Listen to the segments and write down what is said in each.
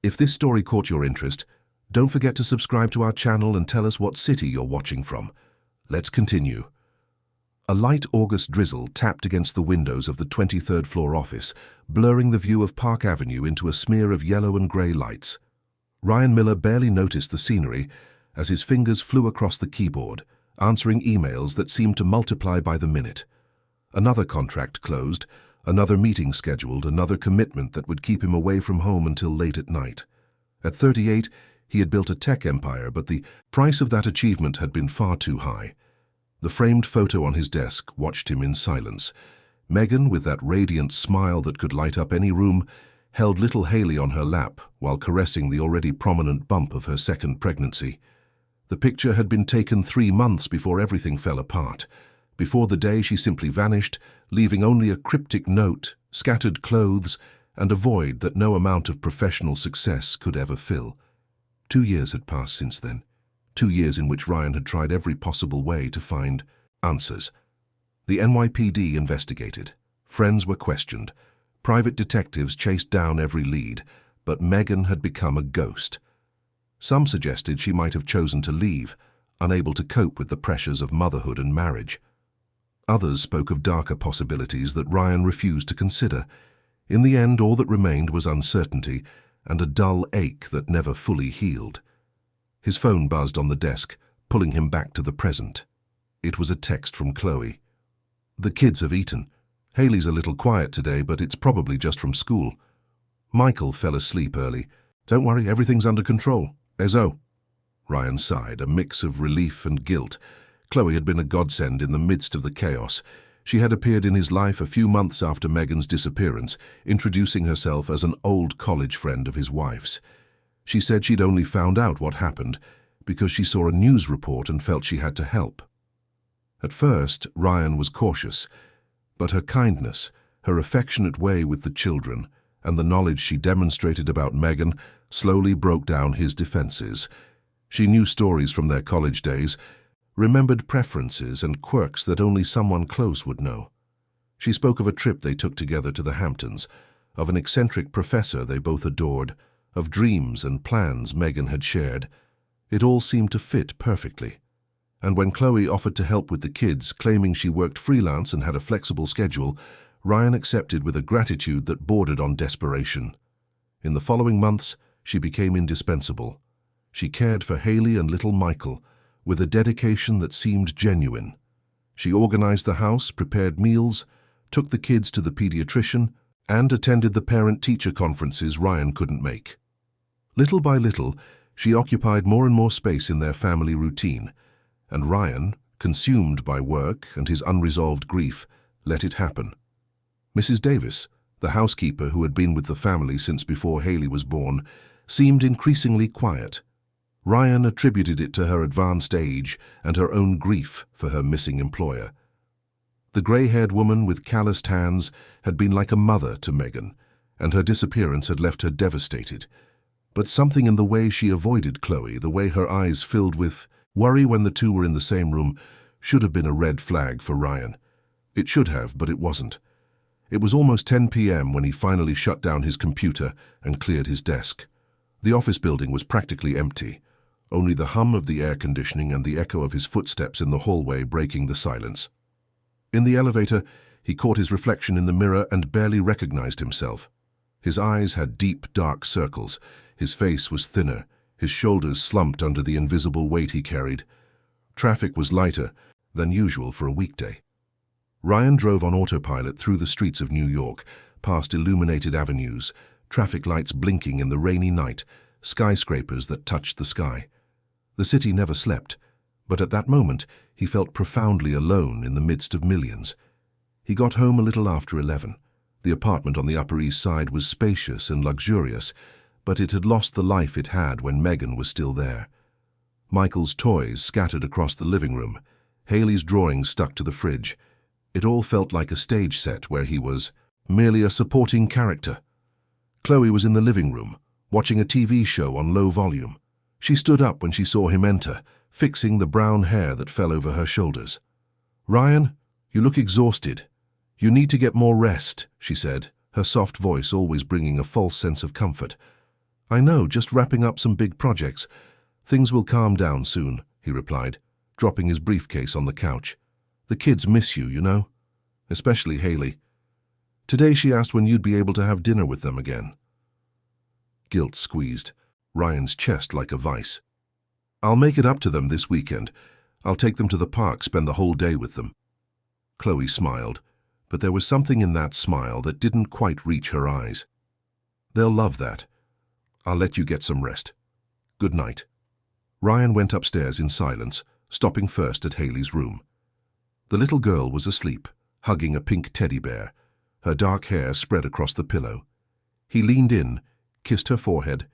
If this story caught your interest, don't forget to subscribe to our channel and tell us what city you're watching from. Let's continue. A light August drizzle tapped against the windows of the 23rd floor office, blurring the view of Park Avenue into a smear of yellow and grey lights. Ryan Miller barely noticed the scenery as his fingers flew across the keyboard, answering emails that seemed to multiply by the minute. Another contract closed, another meeting scheduled, another commitment that would keep him away from home until late at night. At 38, he had built a tech empire, but the price of that achievement had been far too high. The framed photo on his desk watched him in silence. Megan, with that radiant smile that could light up any room, held little Haley on her lap while caressing the already prominent bump of her second pregnancy. The picture had been taken 3 months before everything fell apart. Before the day she simply vanished, leaving only a cryptic note, scattered clothes, and a void that no amount of professional success could ever fill. 2 years had passed since then. 2 years in which Ryan had tried every possible way to find answers. The NYPD investigated. Friends were questioned. Private detectives chased down every lead, but Megan had become a ghost. Some suggested she might have chosen to leave, unable to cope with the pressures of motherhood and marriage. Others spoke of darker possibilities that Ryan refused to consider. In the end, all that remained was uncertainty and a dull ache that never fully healed. His phone buzzed on the desk, pulling him back to the present. It was a text from Chloe. "The kids have eaten. Haley's a little quiet today, but it's probably just from school. Michael fell asleep early. Don't worry, everything's under control. Ezo." Ryan sighed, a mix of relief and guilt. Chloe had been a godsend in the midst of the chaos. She had appeared in his life a few months after Megan's disappearance, introducing herself as an old college friend of his wife's. She said she'd only found out what happened because she saw a news report and felt she had to help. At first, Ryan was cautious, but her kindness, her affectionate way with the children, and the knowledge she demonstrated about Megan slowly broke down his defenses. She knew stories from their college days, remembered preferences and quirks that only someone close would know. She spoke of a trip they took together to the Hamptons, of an eccentric professor they both adored, of dreams and plans Megan had shared. It all seemed to fit perfectly. And when Chloe offered to help with the kids, claiming she worked freelance and had a flexible schedule, Ryan accepted with a gratitude that bordered on desperation. In the following months, she became indispensable. She cared for Haley and little Michael, with a dedication that seemed genuine. She organized the house, prepared meals, took the kids to the pediatrician, and attended the parent-teacher conferences Ryan couldn't make. Little by little, she occupied more and more space in their family routine, and Ryan, consumed by work and his unresolved grief, let it happen. Mrs. Davis, the housekeeper who had been with the family since before Haley was born, seemed increasingly quiet. Ryan attributed it to her advanced age and her own grief for her missing employer. The grey-haired woman with calloused hands had been like a mother to Megan, and her disappearance had left her devastated. But something in the way she avoided Chloe, the way her eyes filled with worry when the two were in the same room, should have been a red flag for Ryan. It should have, but it wasn't. It was almost 10 p.m. when he finally shut down his computer and cleared his desk. The office building was practically empty, only the hum of the air conditioning and the echo of his footsteps in the hallway breaking the silence. In the elevator, he caught his reflection in the mirror and barely recognized himself. His eyes had deep, dark circles. His face was thinner, his shoulders slumped under the invisible weight he carried. Traffic was lighter than usual for a weekday. Ryan drove on autopilot through the streets of New York, past illuminated avenues, traffic lights blinking in the rainy night, skyscrapers that touched the sky. The city never slept, but at that moment he felt profoundly alone in the midst of millions. He got home a little after 11. The apartment on the Upper East Side was spacious and luxurious, but it had lost the life it had when Megan was still there. Michael's toys scattered across the living room, Haley's drawings stuck to the fridge. It all felt like a stage set where he was merely a supporting character. Chloe was in the living room, watching a TV show on low volume. She stood up when she saw him enter, fixing the brown hair that fell over her shoulders. "Ryan, you look exhausted. You need to get more rest," she said, her soft voice always bringing a false sense of comfort. I know, just wrapping up some big projects. Things will calm down soon, he replied, dropping his briefcase on the couch. The kids miss you, you know? Especially Haley. Today she asked when you'd be able to have dinner with them again. Guilt squeezed Ryan's chest like a vice. I'll make it up to them this weekend. I'll take them to the park, spend the whole day with them. Chloe smiled, but there was something in that smile that didn't quite reach her eyes. They'll love that. I'll let you get some rest. Good night. Ryan went upstairs in silence, stopping first at Haley's room. The little girl was asleep, hugging a pink teddy bear, her dark hair spread across the pillow. He leaned in, kissed her forehead,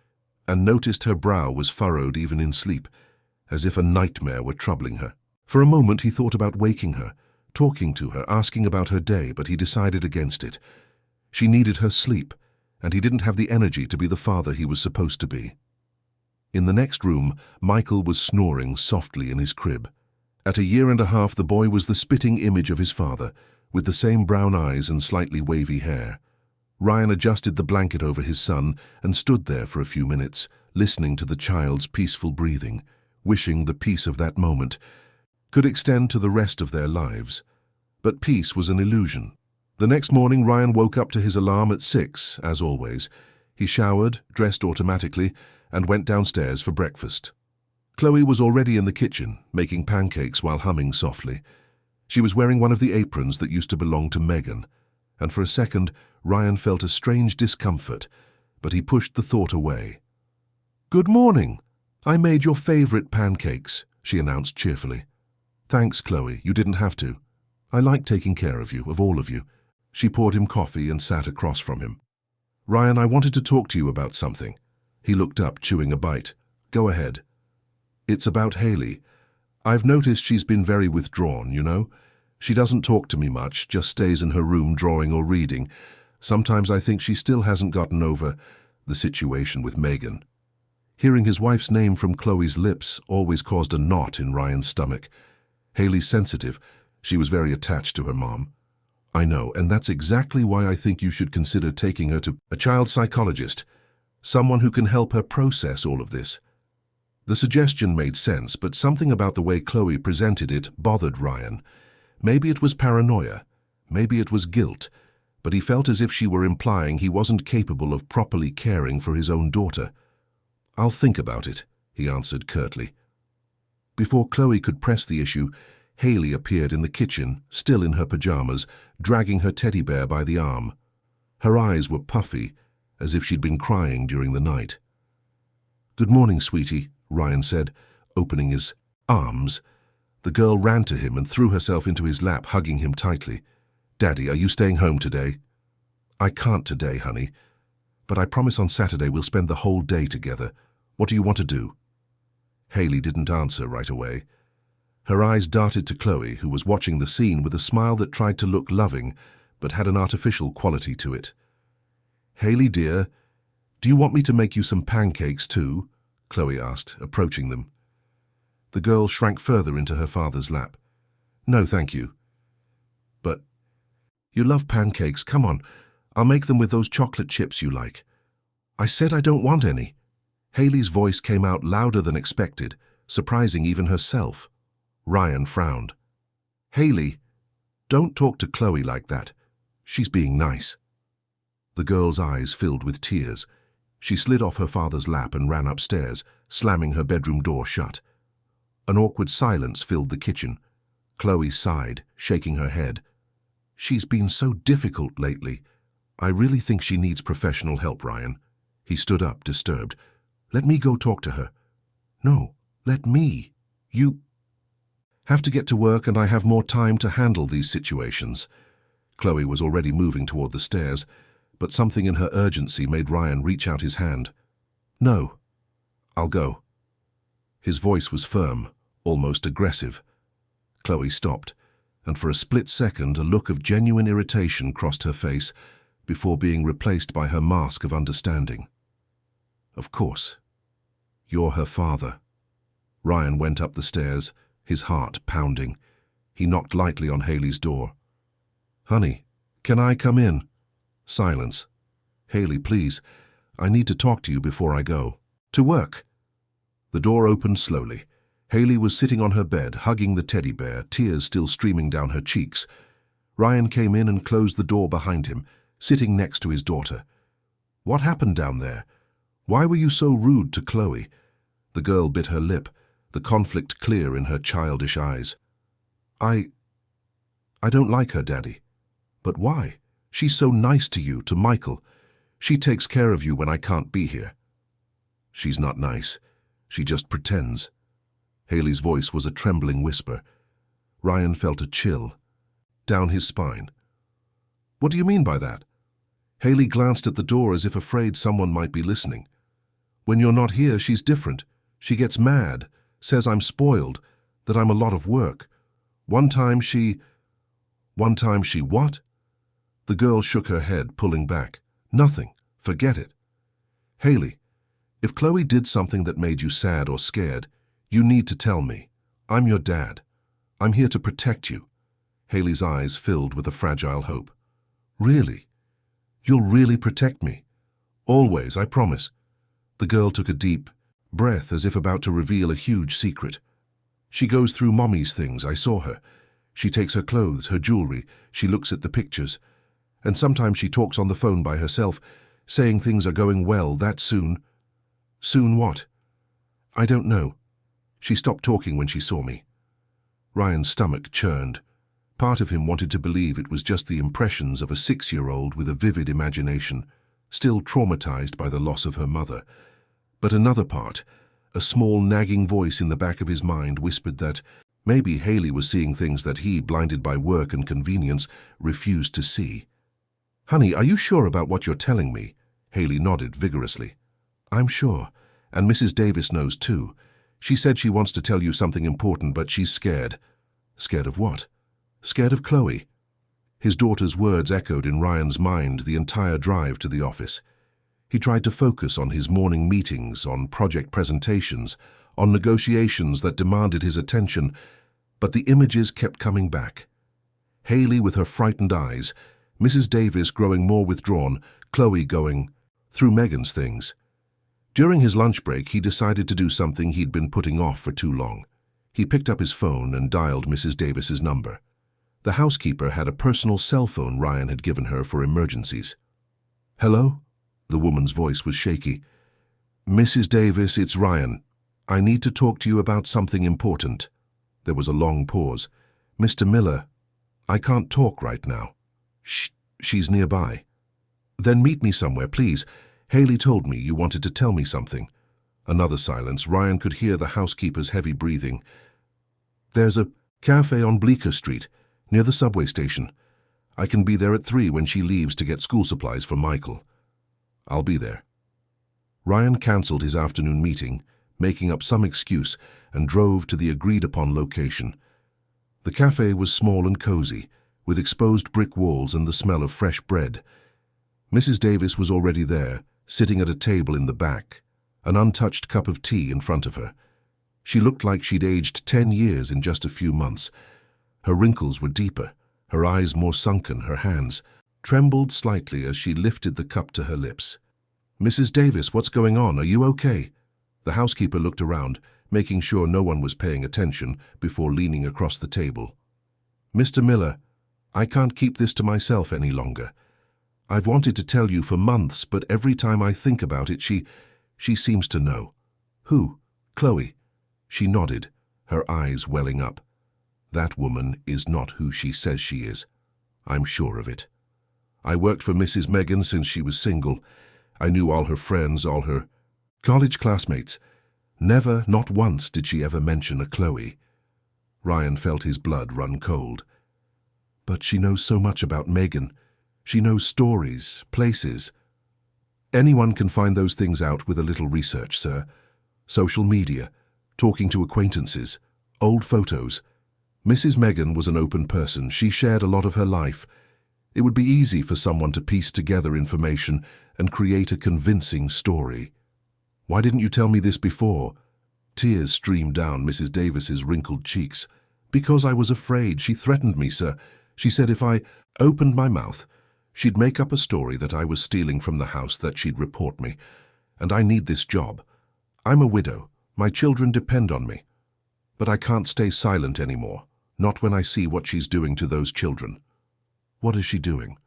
and noticed her brow was furrowed even in sleep, as if a nightmare were troubling her. For a moment he thought about waking her, talking to her, asking about her day, but he decided against it. She needed her sleep, and he didn't have the energy to be the father he was supposed to be. In the next room, Michael was snoring softly in his crib. At 1.5 years, the boy was the spitting image of his father, with the same brown eyes and slightly wavy hair. Ryan adjusted the blanket over his son and stood there for a few minutes, listening to the child's peaceful breathing, wishing the peace of that moment could extend to the rest of their lives. But peace was an illusion. The next morning, Ryan woke up to his alarm at 6, as always. He showered, dressed automatically, and went downstairs for breakfast. Chloe was already in the kitchen, making pancakes while humming softly. She was wearing one of the aprons that used to belong to Megan, and for a second, Ryan felt a strange discomfort, but he pushed the thought away. "Good morning. I made your favorite pancakes," she announced cheerfully. "Thanks, Chloe. You didn't have to. I like taking care of you, of all of you." She poured him coffee and sat across from him. "Ryan, I wanted to talk to you about something." He looked up, chewing a bite. "Go ahead." "It's about Haley. I've noticed she's been very withdrawn, you know? She doesn't talk to me much, just stays in her room drawing or reading. Sometimes I think she still hasn't gotten over the situation with Megan." Hearing his wife's name from Chloe's lips always caused a knot in Ryan's stomach. Haley's sensitive. She was very attached to her mom. "I know, and that's exactly why I think you should consider taking her to a child psychologist, someone who can help her process all of this." The suggestion made sense, but something about the way Chloe presented it bothered Ryan. Maybe it was paranoia, maybe it was guilt, but he felt as if she were implying he wasn't capable of properly caring for his own daughter. "I'll think about it," he answered curtly. Before Chloe could press the issue, Haley appeared in the kitchen, still in her pajamas, dragging her teddy bear by the arm. Her eyes were puffy, as if she'd been crying during the night. "Good morning, sweetie," Ryan said, opening his arms. The girl ran to him and threw herself into his lap, hugging him tightly. "Daddy, are you staying home today?" "I can't today, honey. But I promise on Saturday we'll spend the whole day together. What do you want to do?" Haley didn't answer right away. Her eyes darted to Chloe, who was watching the scene with a smile that tried to look loving, but had an artificial quality to it. "Haley, dear, do you want me to make you some pancakes too?" Chloe asked, approaching them. The girl shrank further into her father's lap. "No, thank you." "But you love pancakes. Come on, I'll make them with those chocolate chips you like." "I said I don't want any." Haley's voice came out louder than expected, surprising even herself. Ryan frowned. "Haley, don't talk to Chloe like that. She's being nice." The girl's eyes filled with tears. She slid off her father's lap and ran upstairs, slamming her bedroom door shut. An awkward silence filled the kitchen. Chloe sighed, shaking her head. "She's been so difficult lately. I really think she needs professional help, Ryan." He stood up, disturbed. "Let me go talk to her." "No, let me. You have to get to work, and I have more time to handle these situations." Chloe was already moving toward the stairs, but something in her urgency made Ryan reach out his hand. "No, I'll go." His voice was firm, almost aggressive. Chloe stopped, and for a split second a look of genuine irritation crossed her face before being replaced by her mask of understanding. "Of course. You're her father." Ryan went up the stairs, his heart pounding. He knocked lightly on Haley's door. "Honey, can I come in?" Silence. "Haley, please. I need to talk to you before I go. To work. The door opened slowly. Haley was sitting on her bed, hugging the teddy bear, tears still streaming down her cheeks. Ryan came in and closed the door behind him, sitting next to his daughter. What happened down there? Why were you so rude to Chloe? The girl bit her lip, the conflict clear in her childish eyes. I don't like her, Daddy. But why? She's so nice to you, to Michael. She takes care of you when I can't be here. She's not nice. She just pretends. Haley's voice was a trembling whisper. Ryan felt a chill down his spine. What do you mean by that? Haley glanced at the door as if afraid someone might be listening. When you're not here, she's different. She gets mad, says I'm spoiled, that I'm a lot of work. One time she what? The girl shook her head, pulling back. Nothing. Forget it. Haley, if Chloe did something that made you sad or scared, you need to tell me. I'm your dad. I'm here to protect you. Haley's eyes filled with a fragile hope. Really? You'll really protect me? Always, I promise. The girl took a deep breath as if about to reveal a huge secret. She goes through Mommy's things, I saw her. She takes her clothes, her jewelry, she looks at the pictures. And sometimes she talks on the phone by herself, saying things are going well that soon. Soon what? I don't know. She stopped talking when she saw me. Ryan's stomach churned. Part of him wanted to believe it was just the impressions of a 6-year-old with a vivid imagination, still traumatized by the loss of her mother. But another part, a small nagging voice in the back of his mind, whispered that maybe Haley was seeing things that he, blinded by work and convenience, refused to see. Honey, are you sure about what you're telling me? Haley nodded vigorously. I'm sure, and Mrs. Davis knows too. She said she wants to tell you something important, but she's scared. Scared of what? Scared of Chloe. His daughter's words echoed in Ryan's mind the entire drive to the office. He tried to focus on his morning meetings, on project presentations, on negotiations that demanded his attention, but the images kept coming back. Haley with her frightened eyes, Mrs. Davis growing more withdrawn, Chloe going through Megan's things. During his lunch break, he decided to do something he'd been putting off for too long. He picked up his phone and dialed Mrs. Davis's number. The housekeeper had a personal cell phone Ryan had given her for emergencies. Hello? The woman's voice was shaky. Mrs. Davis, it's Ryan. I need to talk to you about something important. There was a long pause. Mr. Miller, I can't talk right now. She's nearby. Then meet me somewhere, please. Haley told me you wanted to tell me something. Another silence. Ryan could hear the housekeeper's heavy breathing. There's a cafe on Bleecker Street, near the subway station. I can be there at 3 when she leaves to get school supplies for Michael. I'll be there. Ryan cancelled his afternoon meeting, making up some excuse, and drove to the agreed-upon location. The cafe was small and cozy, with exposed brick walls and the smell of fresh bread. Mrs. Davis was already there, sitting at a table in the back, an untouched cup of tea in front of her. She looked like she'd aged 10 years in just a few months. Her wrinkles were deeper, her eyes more sunken, her hands trembled slightly as she lifted the cup to her lips. Mrs. Davis, what's going on? Are you okay? The housekeeper looked around, making sure no one was paying attention, before leaning across the table. Mr. Miller, I can't keep this to myself any longer. I've wanted to tell you for months, but every time I think about it, she seems to know. Who? Chloe. She nodded, her eyes welling up. That woman is not who she says she is. I'm sure of it. I worked for Mrs. Megan since she was single. I knew all her friends, all her college classmates. Never, not once, did she ever mention a Chloe. Ryan felt his blood run cold. But she knows so much about Megan. She knows stories, places. Anyone can find those things out with a little research, sir. Social media, talking to acquaintances, old photos. Mrs. Megan was an open person. She shared a lot of her life. It would be easy for someone to piece together information and create a convincing story. Why didn't you tell me this before? Tears streamed down Mrs. Davis's wrinkled cheeks. Because I was afraid. She threatened me, sir. She said if I opened my mouth, She'd make up a story that I was stealing from the house, that she'd report me. And I need this job. I'm a widow. My children depend on me. But I can't stay silent anymore, not when I see what she's doing to those children. What is she doing?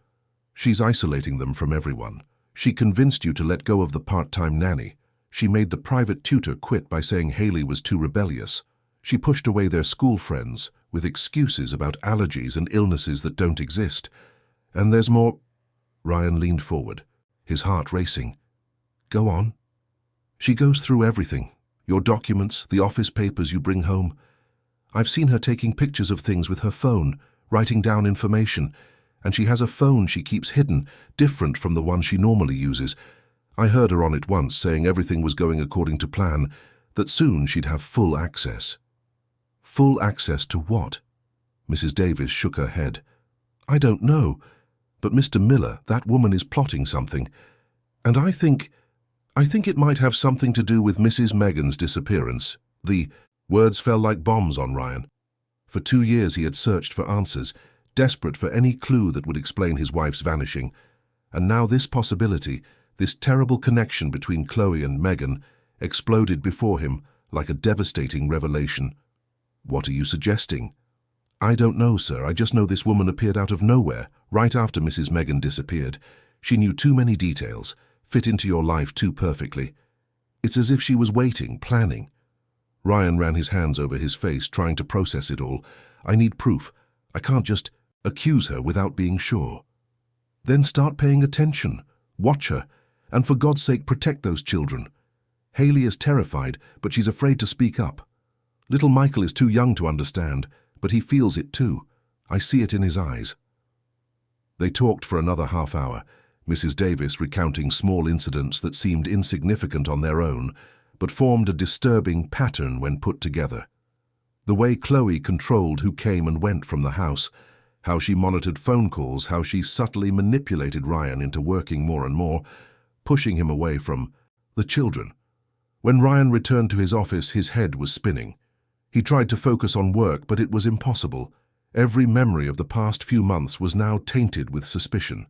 She's isolating them from everyone. She convinced you to let go of the part-time nanny. She made the private tutor quit by saying Haley was too rebellious. She pushed away their school friends with excuses about allergies and illnesses that don't exist. And there's more. Ryan leaned forward, his heart racing. Go on. She goes through everything. Your documents, the office papers you bring home. I've seen her taking pictures of things with her phone, writing down information. And she has a phone she keeps hidden, different from the one she normally uses. I heard her on it once saying everything was going according to plan, that soon she'd have full access. Full access to what? Mrs. Davis shook her head. I don't know, but Mr. Miller, that woman is plotting something. And I think it might have something to do with Mrs. Megan's disappearance. The words fell like bombs on Ryan. For 2 years he had searched for answers, desperate for any clue that would explain his wife's vanishing. And now this possibility, this terrible connection between Chloe and Megan, exploded before him like a devastating revelation. What are you suggesting? I don't know, sir. I just know this woman appeared out of nowhere, right after Mrs. Megan disappeared. She knew too many details, fit into your life too perfectly. It's as if she was waiting, planning. Ryan ran his hands over his face, trying to process it all. I need proof. I can't just accuse her without being sure. Then start paying attention. Watch her. And for God's sake, protect those children. Haley is terrified, but she's afraid to speak up. Little Michael is too young to understand, but he feels it too. I see it in his eyes. They talked for another half hour, Mrs. Davis recounting small incidents that seemed insignificant on their own, but formed a disturbing pattern when put together. The way Chloe controlled who came and went from the house, how she monitored phone calls, how she subtly manipulated Ryan into working more and more, pushing him away from the children. When Ryan returned to his office, his head was spinning. He tried to focus on work, but it was impossible. Every memory of the past few months was now tainted with suspicion.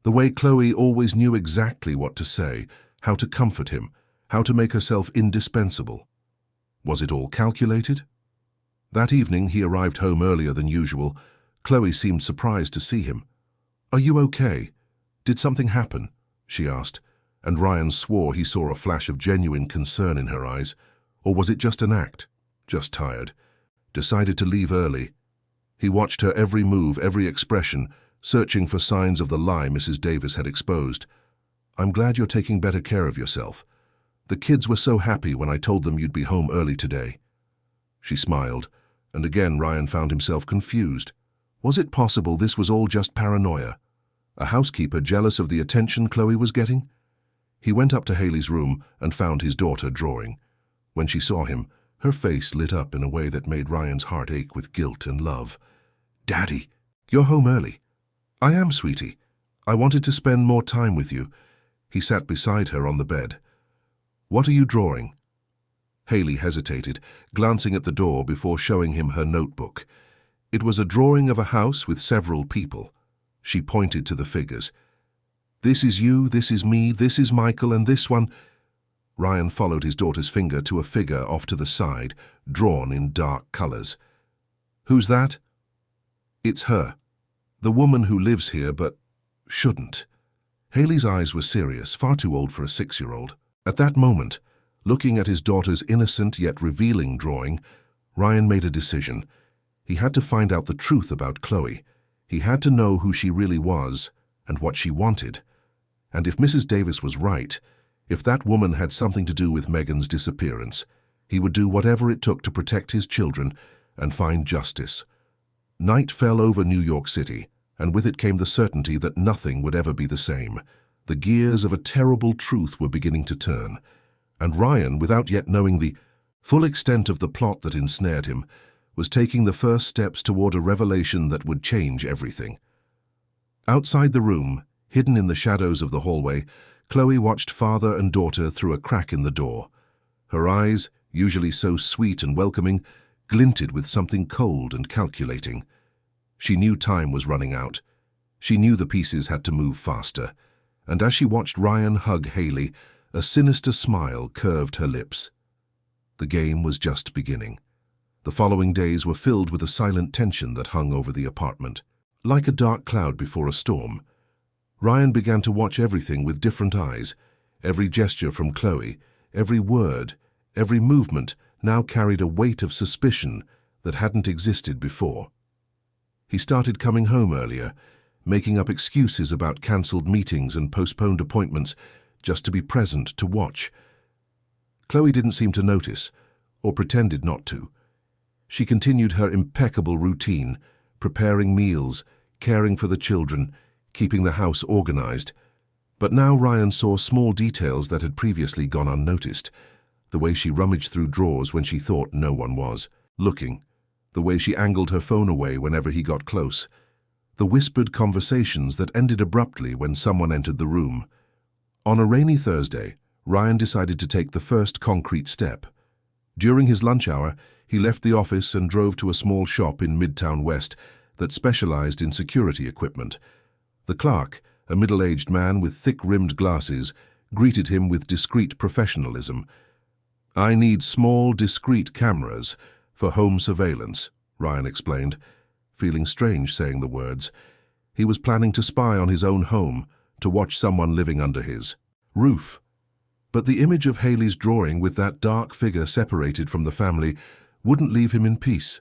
The way Chloe always knew exactly what to say, how to comfort him, how to make herself indispensable. Was it all calculated? That evening he arrived home earlier than usual. Chloe seemed surprised to see him. Are you okay? Did something happen? She asked, and Ryan swore he saw a flash of genuine concern in her eyes. Or was it just an act? Just tired. Decided to leave early. He watched her every move, every expression, searching for signs of the lie Mrs. Davis had exposed. I'm glad you're taking better care of yourself. The kids were so happy when I told them you'd be home early today. She smiled, and again Ryan found himself confused. Was it possible this was all just paranoia? A housekeeper jealous of the attention Chloe was getting? He went up to Haley's room and found his daughter drawing. When she saw him, her face lit up in a way that made Ryan's heart ache with guilt and love. Daddy, you're home early. I am, sweetie. I wanted to spend more time with you. He sat beside her on the bed. What are you drawing? Haley hesitated, glancing at the door before showing him her notebook. It was a drawing of a house with several people. She pointed to the figures. This is you, this is me, this is Michael, and this one. Ryan followed his daughter's finger to a figure off to the side, drawn in dark colors. Who's that? It's her. The woman who lives here but shouldn't. Haley's eyes were serious, far too old for a 6-year-old. At that moment, looking at his daughter's innocent yet revealing drawing, Ryan made a decision. He had to find out the truth about Chloe. He had to know who she really was and what she wanted. And if Mrs. Davis was right, if that woman had something to do with Megan's disappearance, he would do whatever it took to protect his children and find justice. Night fell over New York City, and with it came the certainty that nothing would ever be the same. The gears of a terrible truth were beginning to turn, and Ryan, without yet knowing the full extent of the plot that ensnared him, was taking the first steps toward a revelation that would change everything. Outside the room, hidden in the shadows of the hallway, Chloe watched father and daughter through a crack in the door. Her eyes, usually so sweet and welcoming, glinted with something cold and calculating. She knew time was running out. She knew the pieces had to move faster, and as she watched Ryan hug Haley, a sinister smile curved her lips. The game was just beginning. The following days were filled with a silent tension that hung over the apartment. Like a dark cloud before a storm, Ryan began to watch everything with different eyes. Every gesture from Chloe, every word, every movement now carried a weight of suspicion that hadn't existed before. He started coming home earlier, making up excuses about cancelled meetings and postponed appointments just to be present to watch. Chloe didn't seem to notice, or pretended not to. She continued her impeccable routine, preparing meals, caring for the children, keeping the house organized. But now Ryan saw small details that had previously gone unnoticed. The way she rummaged through drawers when she thought no one was looking. The way she angled her phone away whenever he got close. The whispered conversations that ended abruptly when someone entered the room. On a rainy Thursday, Ryan decided to take the first concrete step. During his lunch hour, he left the office and drove to a small shop in Midtown West that specialized in security equipment. The clerk, a middle-aged man with thick-rimmed glasses, greeted him with discreet professionalism. "I need small, discreet cameras for home surveillance," Ryan explained, feeling strange saying the words. He was planning to spy on his own home, to watch someone living under his roof. But the image of Haley's drawing with that dark figure separated from the family wouldn't leave him in peace.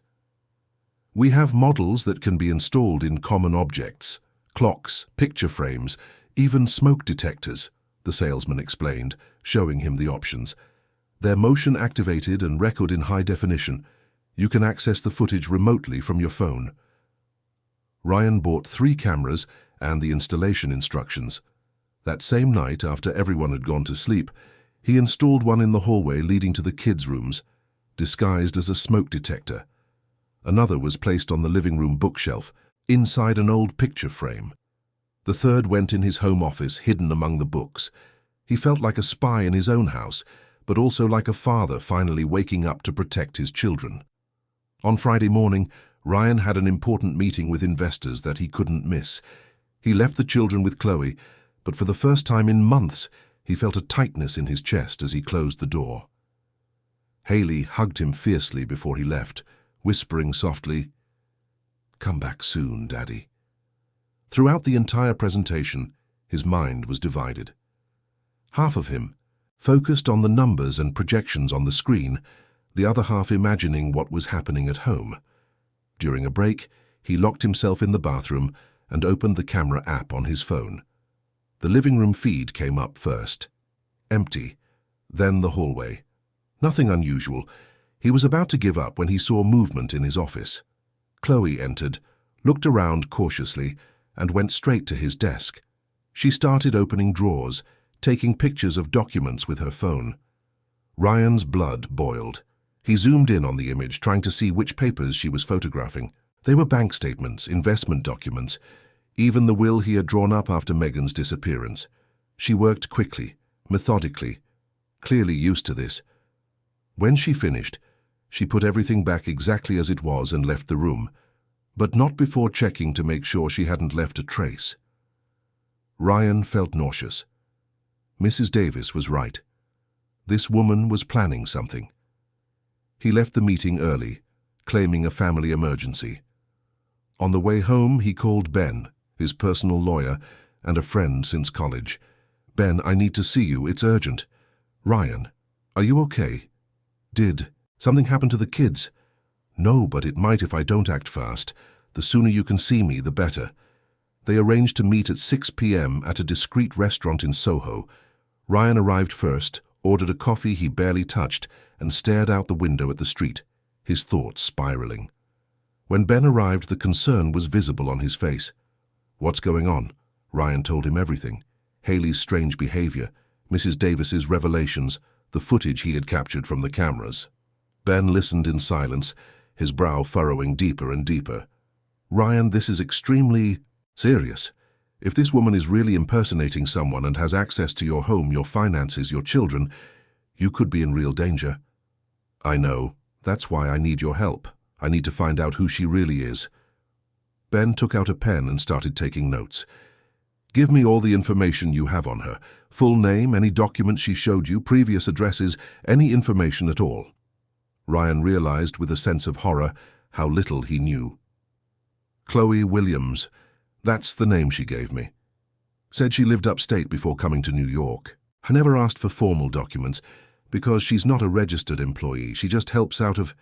"We have models that can be installed in common objects, clocks, picture frames, even smoke detectors," the salesman explained, showing him the options. "They're motion-activated and record in high definition. You can access the footage remotely from your phone." Ryan bought 3 cameras and the installation instructions. That same night, after everyone had gone to sleep, he installed one in the hallway leading to the kids' rooms, disguised as a smoke detector. Another was placed on the living room bookshelf, inside an old picture frame. The third went in his home office, hidden among the books. He felt like a spy in his own house, but also like a father finally waking up to protect his children. On Friday morning, Ryan had an important meeting with investors that he couldn't miss. He left the children with Chloe, but for the first time in months, he felt a tightness in his chest as he closed the door. Haley hugged him fiercely before he left, whispering softly, "Come back soon, Daddy." Throughout the entire presentation, his mind was divided. Half of him focused on the numbers and projections on the screen, the other half imagining what was happening at home. During a break, he locked himself in the bathroom and opened the camera app on his phone. The living room feed came up first. Empty. Then the hallway. Nothing unusual. He was about to give up when he saw movement in his office. Chloe entered, looked around cautiously, and went straight to his desk. She started opening drawers, taking pictures of documents with her phone. Ryan's blood boiled. He zoomed in on the image, trying to see which papers she was photographing. They were bank statements, investment documents, even the will he had drawn up after Megan's disappearance. She worked quickly, methodically, clearly used to this. When she finished, she put everything back exactly as it was and left the room, but not before checking to make sure she hadn't left a trace. Ryan felt nauseous. Mrs. Davis was right. This woman was planning something. He left the meeting early, claiming a family emergency. On the way home, he called Ben, his personal lawyer, and a friend since college. "Ben, I need to see you. It's urgent." "Ryan, are you okay?" "Did something happen to the kids?" "No, but it might if I don't act fast. The sooner you can see me, the better." They arranged to meet at 6 p.m. at a discreet restaurant in Soho. Ryan arrived first, ordered a coffee he barely touched, and stared out the window at the street, his thoughts spiraling. When Ben arrived, the concern was visible on his face. "What's going on?" Ryan told him everything. Haley's strange behavior, Mrs. Davis's revelations, the footage he had captured from the cameras. Ben listened in silence, his brow furrowing deeper and deeper. "Ryan, this is extremely serious. If this woman is really impersonating someone and has access to your home, your finances, your children, you could be in real danger." "I know. That's why I need your help. I need to find out who she really is." Ben took out a pen and started taking notes. Give me all the information you have on her. Full name, any documents she showed you, previous addresses, any information at all. Ryan realized with a sense of horror how little he knew. Chloe Williams, that's the name she gave me. Said she lived upstate before coming to New York. I never asked for formal documents because she's not a registered employee. She just helps out of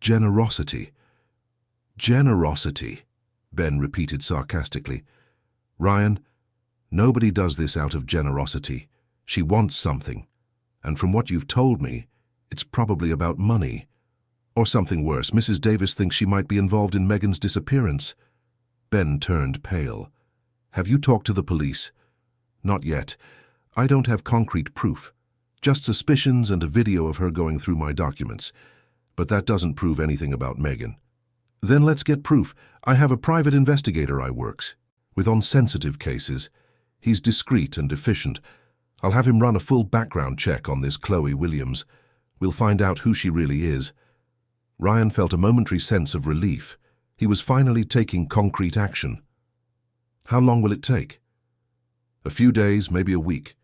generosity. Generosity, Ben repeated sarcastically. Ryan, nobody does this out of generosity. She wants something. And from what you've told me, it's probably about money. Or something worse, Mrs. Davis thinks she might be involved in Megan's disappearance. Ben turned pale. Have you talked to the police? Not yet. I don't have concrete proof. Just suspicions and a video of her going through my documents. But that doesn't prove anything about Megan. Then let's get proof. I have a private investigator I works with on sensitive cases. He's discreet and efficient. I'll have him run a full background check on this Chloe Williams. We'll find out who she really is. Ryan felt a momentary sense of relief. He was finally taking concrete action. How long will it take? A few days, maybe a week.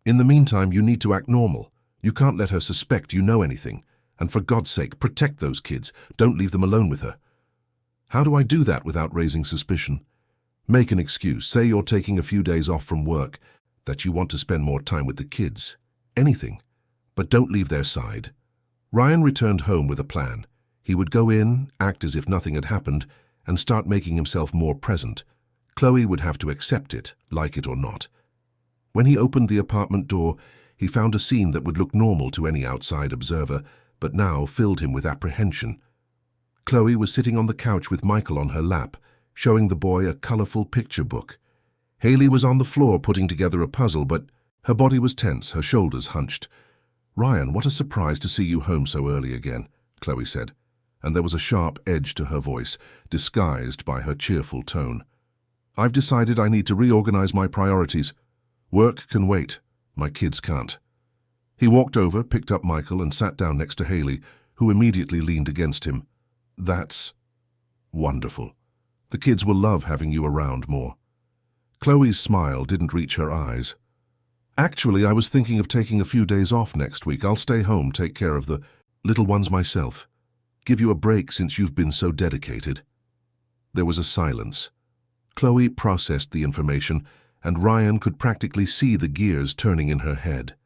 In the meantime, you need to act normal. You can't let her suspect you know anything. And for God's sake, protect those kids. Don't leave them alone with her. How do I do that without raising suspicion? Make an excuse. Say you're taking a few days off from work, that you want to spend more time with the kids. Anything. But don't leave their side. Ryan returned home with a plan. He would go in, act as if nothing had happened, and start making himself more present. Chloe would have to accept it, like it or not. When he opened the apartment door, he found a scene that would look normal to any outside observer, but now filled him with apprehension. Chloe was sitting on the couch with Michael on her lap, showing the boy a colorful picture book. Haley was on the floor putting together a puzzle, but her body was tense, her shoulders hunched. Ryan, what a surprise to see you home so early again, Chloe said, and there was a sharp edge to her voice, disguised by her cheerful tone. I've decided I need to reorganize my priorities. Work can wait. My kids can't. He walked over, picked up Michael, and sat down next to Haley, who immediately leaned against him. That's wonderful. The kids will love having you around more. Chloe's smile didn't reach her eyes. Actually, I was thinking of taking a few days off next week. I'll stay home, take care of the little ones myself. Give you a break since you've been so dedicated. There was a silence. Chloe processed the information, and Ryan could practically see the gears turning in her head.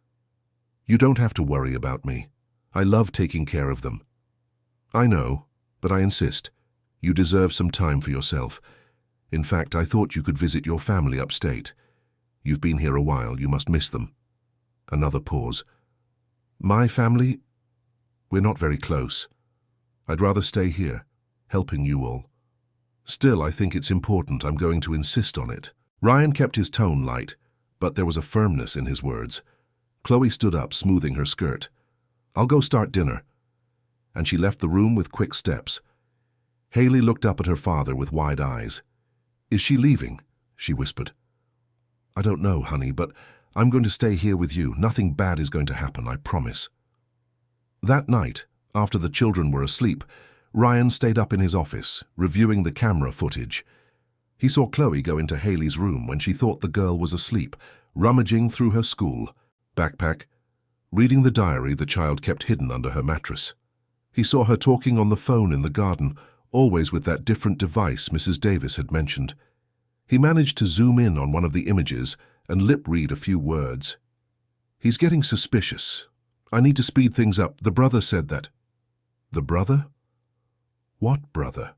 You don't have to worry about me. I love taking care of them. I know, but I insist. You deserve some time for yourself. In fact, I thought you could visit your family upstate. You've been here a while, you must miss them. Another pause. My family? We're not very close. I'd rather stay here, helping you all. Still, I think it's important. I'm going to insist on it. Ryan kept his tone light, but there was a firmness in his words. Chloe stood up, smoothing her skirt. I'll go start dinner. And she left the room with quick steps. Haley looked up at her father with wide eyes. Is she leaving? She whispered. I don't know, honey, but I'm going to stay here with you. Nothing bad is going to happen, I promise. That night, after the children were asleep, Ryan stayed up in his office, reviewing the camera footage. He saw Chloe go into Haley's room when she thought the girl was asleep, rummaging through her school backpack, reading the diary the child kept hidden under her mattress. He saw her talking on the phone in the garden, always with that different device Mrs. Davis had mentioned. He managed to zoom in on one of the images and lip-read a few words. He's getting suspicious. I need to speed things up. The brother said that. The brother? What brother?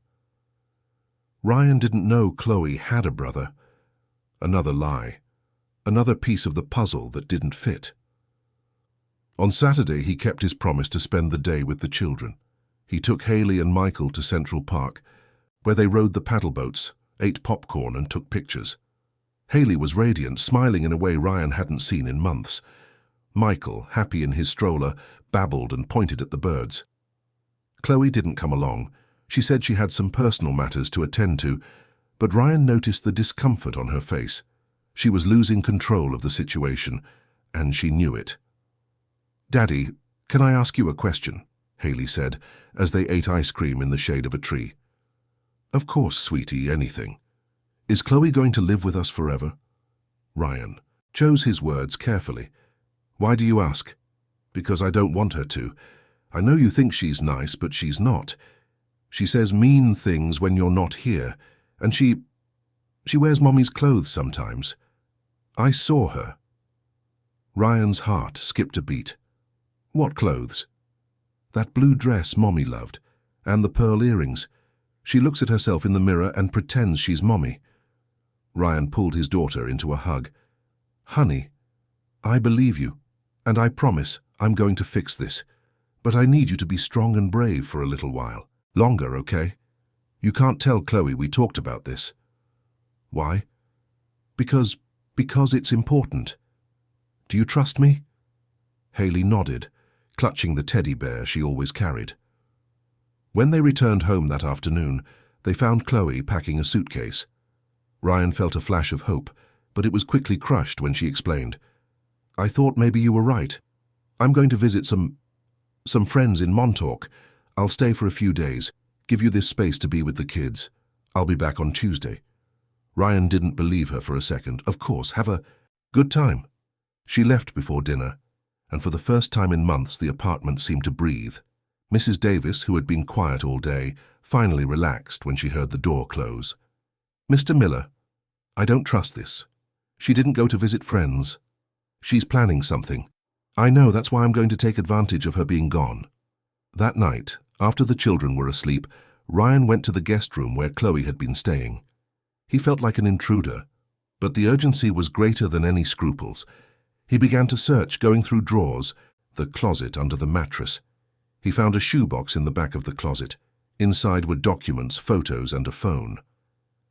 Ryan didn't know Chloe had a brother. Another lie. Another piece of the puzzle that didn't fit. On Saturday, he kept his promise to spend the day with the children. He took Haley and Michael to Central Park, where they rode the paddle boats, ate popcorn and took pictures. Haley was radiant, smiling in a way Ryan hadn't seen in months. Michael, happy in his stroller, babbled and pointed at the birds. Chloe didn't come along. She said she had some personal matters to attend to, but Ryan noticed the discomfort on her face. She was losing control of the situation, and she knew it. Daddy, can I ask you a question? Haley said, as they ate ice cream in the shade of a tree. Of course, sweetie, anything. Is Chloe going to live with us forever? Ryan chose his words carefully. Why do you ask? Because I don't want her to. I know you think she's nice, but she's not. She says mean things when you're not here, and she wears Mommy's clothes sometimes. I saw her. Ryan's heart skipped a beat. What clothes? That blue dress Mommy loved, and the pearl earrings. She looks at herself in the mirror and pretends she's Mommy. Ryan pulled his daughter into a hug. Honey, I believe you, and I promise I'm going to fix this. But I need you to be strong and brave for a little while. Longer, okay? You can't tell Chloe we talked about this. Why? Because it's important. Do you trust me? Haley nodded, clutching the teddy bear she always carried. When they returned home that afternoon, they found Chloe packing a suitcase. Ryan felt a flash of hope, but it was quickly crushed when she explained. I thought maybe you were right. I'm going to visit some friends in Montauk. I'll stay for a few days, give you this space to be with the kids. I'll be back on Tuesday. Ryan didn't believe her for a second. Of course, have a good time. She left before dinner, and for the first time in months the apartment seemed to breathe. Mrs. Davis, who had been quiet all day, finally relaxed when she heard the door close. Mr. Miller, I don't trust this. She didn't go to visit friends. She's planning something. I know, that's why I'm going to take advantage of her being gone. That night, after the children were asleep, Ryan went to the guest room where Chloe had been staying. He felt like an intruder, but the urgency was greater than any scruples. He began to search, going through drawers, the closet under the mattress. He found a shoebox in the back of the closet. Inside were documents, photos, and a phone.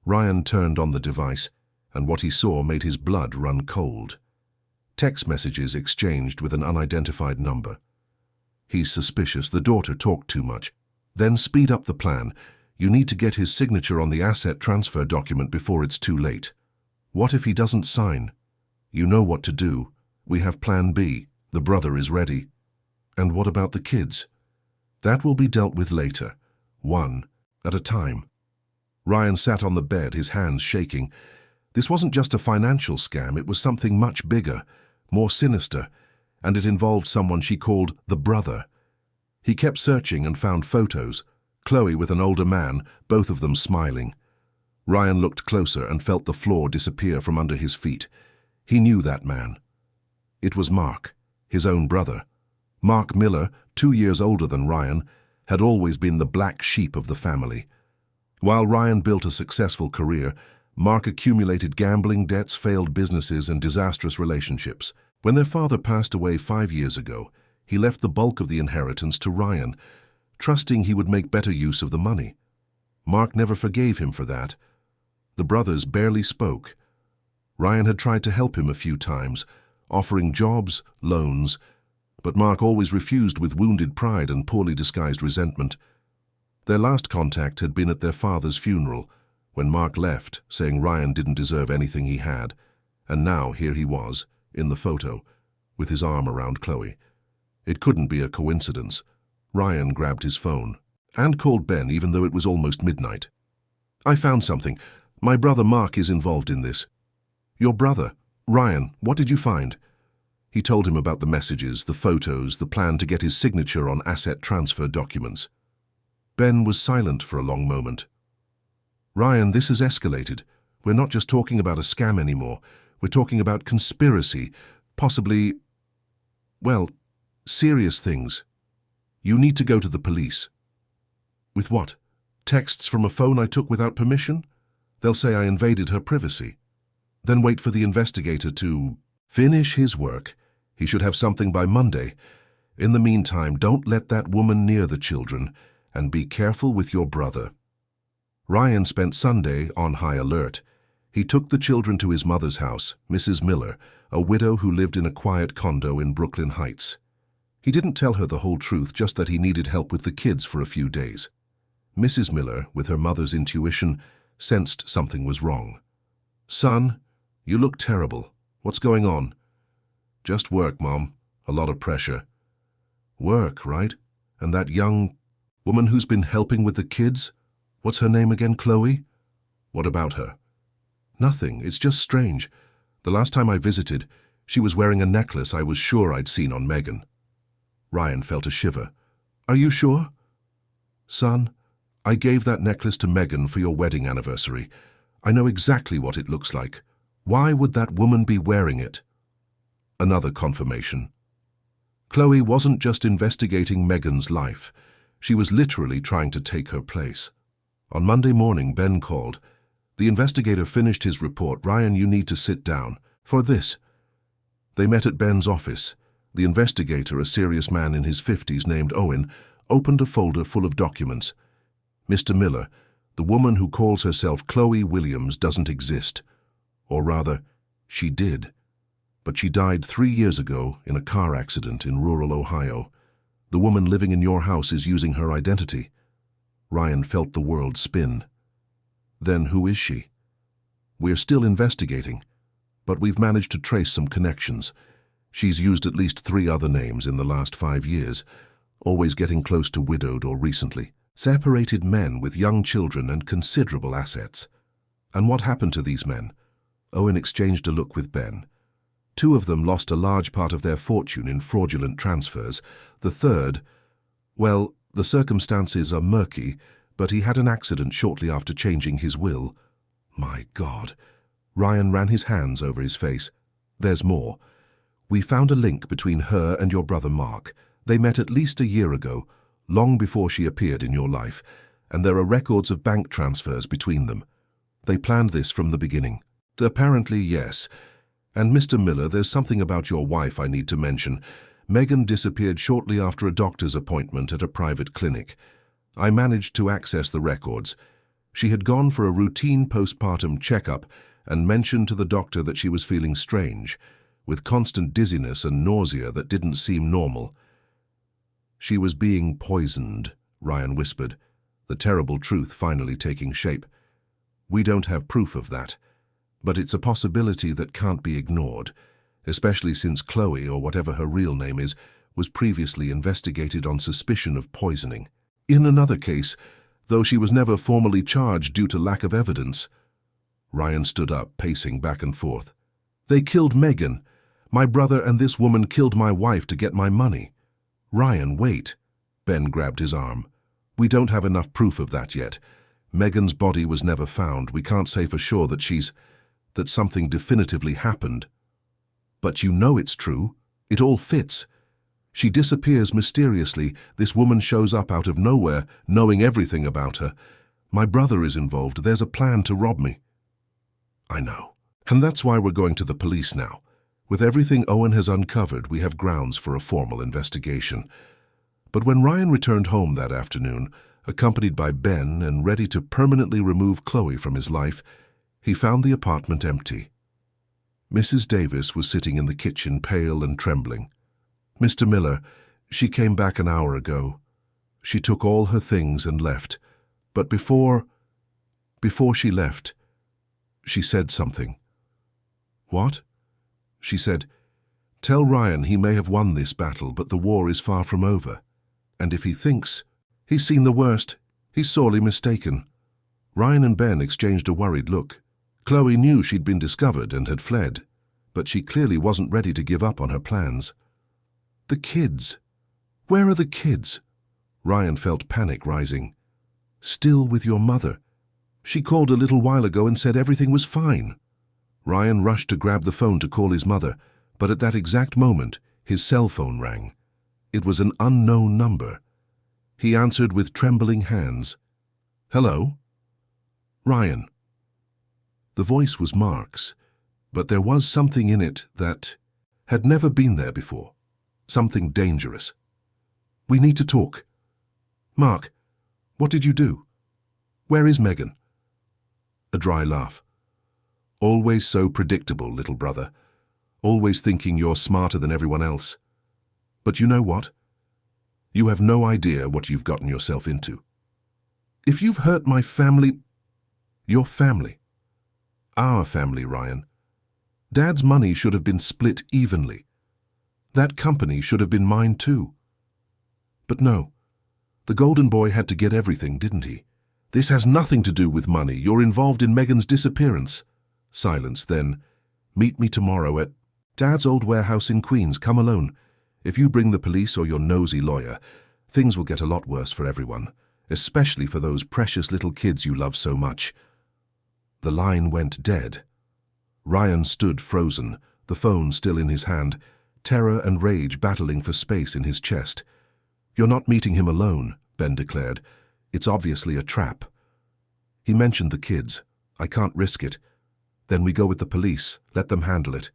Ryan turned on the device, and what he saw made his blood run cold. Text messages exchanged with an unidentified number. He's suspicious. The daughter talked too much. Then speed up the plan. You need to get his signature on the asset transfer document before it's too late. What if he doesn't sign? You know what to do. We have plan B. The brother is ready. And what about the kids? That will be dealt with later, one at a time. Ryan sat on the bed, his hands shaking. This wasn't just a financial scam, it was something much bigger, more sinister, and it involved someone she called the brother. He kept searching and found photos, Chloe with an older man, both of them smiling. Ryan looked closer and felt the floor disappear from under his feet. He knew that man. It was Mark, his own brother. Mark Miller, 2 years older than Ryan, had always been the black sheep of the family. While Ryan built a successful career, Mark accumulated gambling debts, failed businesses, and disastrous relationships. When their father passed away 5 years ago, he left the bulk of the inheritance to Ryan, trusting he would make better use of the money. Mark never forgave him for that. The brothers barely spoke. Ryan had tried to help him a few times, offering jobs, loans, but Mark always refused with wounded pride and poorly disguised resentment. Their last contact had been at their father's funeral, when Mark left, saying Ryan didn't deserve anything he had, and now here he was, in the photo, with his arm around Chloe. It couldn't be a coincidence. Ryan grabbed his phone, and called Ben even though it was almost midnight. I found something. My brother Mark is involved in this. Your brother? Ryan, what did you find? He told him about the messages, the photos, the plan to get his signature on asset transfer documents. Ben was silent for a long moment. Ryan, this has escalated. We're not just talking about a scam anymore. We're talking about conspiracy, possibly, well, serious things. You need to go to the police. With what? Texts from a phone I took without permission? They'll say I invaded her privacy. Then wait for the investigator to finish his work. He should have something by Monday. In the meantime, don't let that woman near the children, and be careful with your brother. Ryan spent Sunday on high alert. He took the children to his mother's house, Mrs. Miller, a widow who lived in a quiet condo in Brooklyn Heights. He didn't tell her the whole truth, just that he needed help with the kids for a few days. Mrs. Miller, with her mother's intuition, sensed something was wrong. Son, you look terrible. What's going on? Just work, Mom. A lot of pressure. Work, right? And that young woman who's been helping with the kids? What's her name again, Chloe? What about her? Nothing, it's just strange. The last time I visited, she was wearing a necklace I was sure I'd seen on Megan. Ryan felt a shiver. Are you sure? Son, I gave that necklace to Megan for your wedding anniversary. I know exactly what it looks like. Why would that woman be wearing it? Another confirmation. Chloe wasn't just investigating Megan's life. She was literally trying to take her place. On Monday morning, Ben called. The investigator finished his report. Ryan, you need to sit down. For this. They met at Ben's office. The investigator, a serious man in his 50s named Owen, opened a folder full of documents. Mr. Miller, the woman who calls herself Chloe Williams doesn't exist. Or rather, she did. But she died 3 years ago in a car accident in rural Ohio. The woman living in your house is using her identity. Ryan felt the world spin. Then who is she? We're still investigating, but we've managed to trace some connections. She's used at least 3 other names in the last 5 years, always getting close to widowed or recently. Separated men with young children and considerable assets. And what happened to these men? Owen exchanged a look with Ben. 2 of them lost a large part of their fortune in fraudulent transfers. The third, well, the circumstances are murky, but he had an accident shortly after changing his will. My God. Ryan ran his hands over his face. There's more. We found a link between her and your brother Mark. They met at least a year ago, long before she appeared in your life, and there are records of bank transfers between them. They planned this from the beginning. Apparently, yes. And Mr. Miller, there's something about your wife I need to mention. Megan disappeared shortly after a doctor's appointment at a private clinic. I managed to access the records. She had gone for a routine postpartum checkup and mentioned to the doctor that she was feeling strange, with constant dizziness and nausea that didn't seem normal. She was being poisoned, Ryan whispered, the terrible truth finally taking shape. We don't have proof of that, but it's a possibility that can't be ignored, especially since Chloe, or whatever her real name is, was previously investigated on suspicion of poisoning. In another case, though she was never formally charged due to lack of evidence. Ryan stood up, pacing back and forth. They killed Megan. My brother and this woman killed my wife to get my money. Ryan, wait. Ben grabbed his arm. We don't have enough proof of that yet. Megan's body was never found. We can't say for sure that something definitively happened. But you know it's true. It all fits. She disappears mysteriously. This woman shows up out of nowhere, knowing everything about her. My brother is involved. There's a plan to rob me. I know. And that's why we're going to the police now. With everything Owen has uncovered, we have grounds for a formal investigation. But when Ryan returned home that afternoon, accompanied by Ben and ready to permanently remove Chloe from his life, he found the apartment empty. Mrs. Davis was sitting in the kitchen, pale and trembling. Mr. Miller, she came back an hour ago. She took all her things and left. But before she left, she said something. What? She said, tell Ryan he may have won this battle, but the war is far from over. And if he thinks he's seen the worst, he's sorely mistaken. Ryan and Ben exchanged a worried look. Chloe knew she'd been discovered and had fled, but she clearly wasn't ready to give up on her plans. The kids. Where are the kids? Ryan felt panic rising. Still with your mother. She called a little while ago and said everything was fine. Ryan rushed to grab the phone to call his mother, but at that exact moment, his cell phone rang. It was an unknown number. He answered with trembling hands. Hello? Ryan. The voice was Mark's, but there was something in it that had never been there before. Something dangerous. We need to talk. Mark, what did you do? Where is Megan? A dry laugh. Always so predictable, little brother. Always thinking you're smarter than everyone else. But you know what? You have no idea what you've gotten yourself into. If you've hurt my family, your family. Our family, Ryan. Dad's money should have been split evenly. That company should have been mine too. But no, the golden boy had to get everything, didn't he? This has nothing to do with money. You're involved in Megan's disappearance. Silence. Then, meet me tomorrow at Dad's old warehouse in Queens. Come alone. If you bring the police or your nosy lawyer, things will get a lot worse for everyone, especially for those precious little kids you love so much. The line went dead. Ryan stood frozen, the phone still in his hand, terror and rage battling for space in his chest. You're not meeting him alone, Ben declared. It's obviously a trap. He mentioned the kids. I can't risk it. Then we go with the police, let them handle it.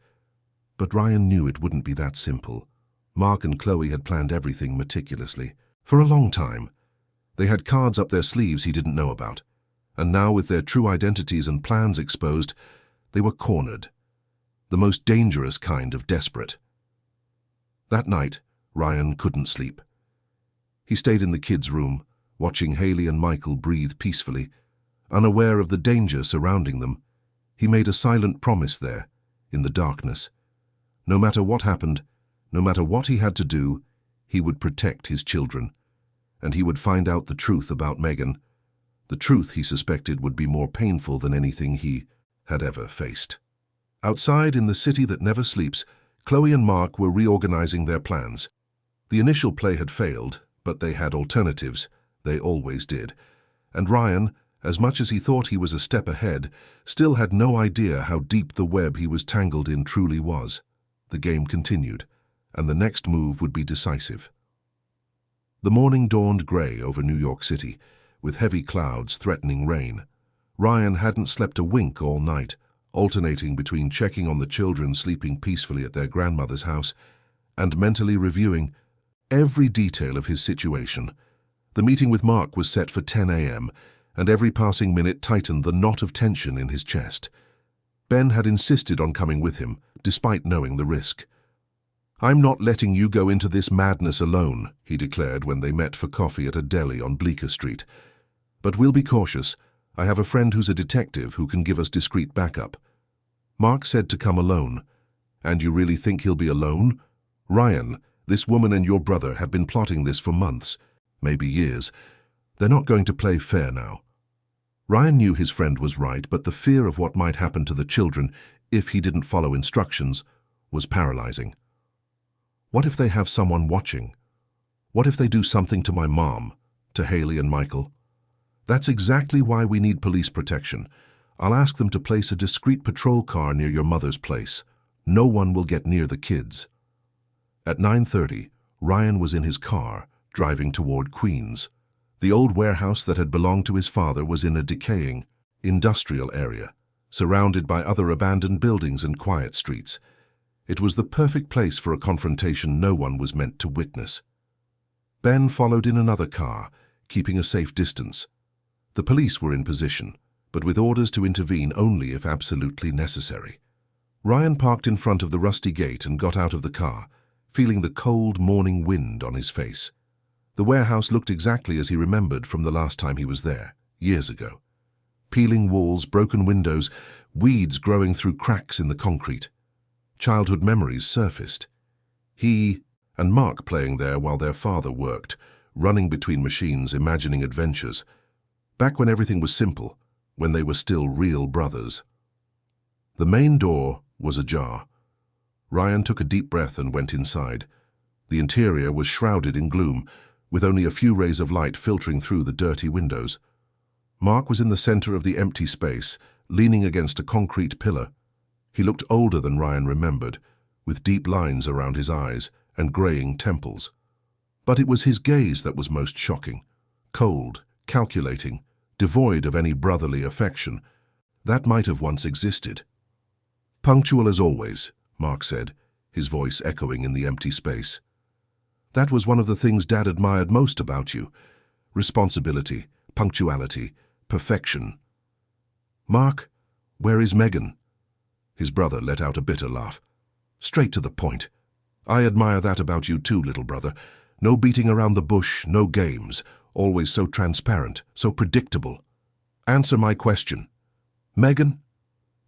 But Ryan knew it wouldn't be that simple. Mark and Chloe had planned everything meticulously. For a long time. They had cards up their sleeves he didn't know about. And now, with their true identities and plans exposed, they were cornered. The most dangerous kind of desperate. That night, Ryan couldn't sleep. He stayed in the kids' room, watching Haley and Michael breathe peacefully. Unaware of the danger surrounding them, he made a silent promise there, in the darkness. No matter what happened, no matter what he had to do, he would protect his children. And he would find out the truth about Megan. The truth he suspected would be more painful than anything he had ever faced. Outside, in the city that never sleeps, Chloe and Mark were reorganizing their plans. The initial play had failed, but they had alternatives. They always did. And Ryan, as much as he thought he was a step ahead, still had no idea how deep the web he was tangled in truly was. The game continued, and the next move would be decisive. The morning dawned grey over New York City, with heavy clouds threatening rain. Ryan hadn't slept a wink all night, alternating between checking on the children sleeping peacefully at their grandmother's house and mentally reviewing every detail of his situation. The meeting with Mark was set for 10 a.m., and every passing minute tightened the knot of tension in his chest. Ben had insisted on coming with him, despite knowing the risk. "I'm not letting you go into this madness alone," he declared when they met for coffee at a deli on Bleecker Street. "But we'll be cautious. I have a friend who's a detective who can give us discreet backup." Mark said to come alone. "And you really think he'll be alone?" "Ryan, this woman and your brother have been plotting this for months, maybe years. They're not going to play fair now." Ryan knew his friend was right, but the fear of what might happen to the children if he didn't follow instructions was paralyzing. What if they have someone watching? What if they do something to my mom, to Haley and Michael? "That's exactly why we need police protection. I'll ask them to place a discreet patrol car near your mother's place. No one will get near the kids." At 9:30, Ryan was in his car, driving toward Queens. The old warehouse that had belonged to his father was in a decaying, industrial area, surrounded by other abandoned buildings and quiet streets. It was the perfect place for a confrontation no one was meant to witness. Ben followed in another car, keeping a safe distance. The police were in position, but with orders to intervene only if absolutely necessary. Ryan parked in front of the rusty gate and got out of the car, feeling the cold morning wind on his face. The warehouse looked exactly as he remembered from the last time he was there, years ago. Peeling walls, broken windows, weeds growing through cracks in the concrete. Childhood memories surfaced. He and Mark playing there while their father worked, running between machines, imagining adventures. Back when everything was simple, when they were still real brothers. The main door was ajar. Ryan took a deep breath and went inside. The interior was shrouded in gloom, with only a few rays of light filtering through the dirty windows. Mark was in the center of the empty space, leaning against a concrete pillar. He looked older than Ryan remembered, with deep lines around his eyes and graying temples. But it was his gaze that was most shocking. Cold, calculating, devoid of any brotherly affection. That might have once existed. "Punctual as always," Mark said, his voice echoing in the empty space. "That was one of the things Dad admired most about you. Responsibility, punctuality, perfection." "Mark, where is Megan?" His brother let out a bitter laugh. "Straight to the point. I admire that about you too, little brother. No beating around the bush, no games. Always so transparent, so predictable. Answer my question. Megan?"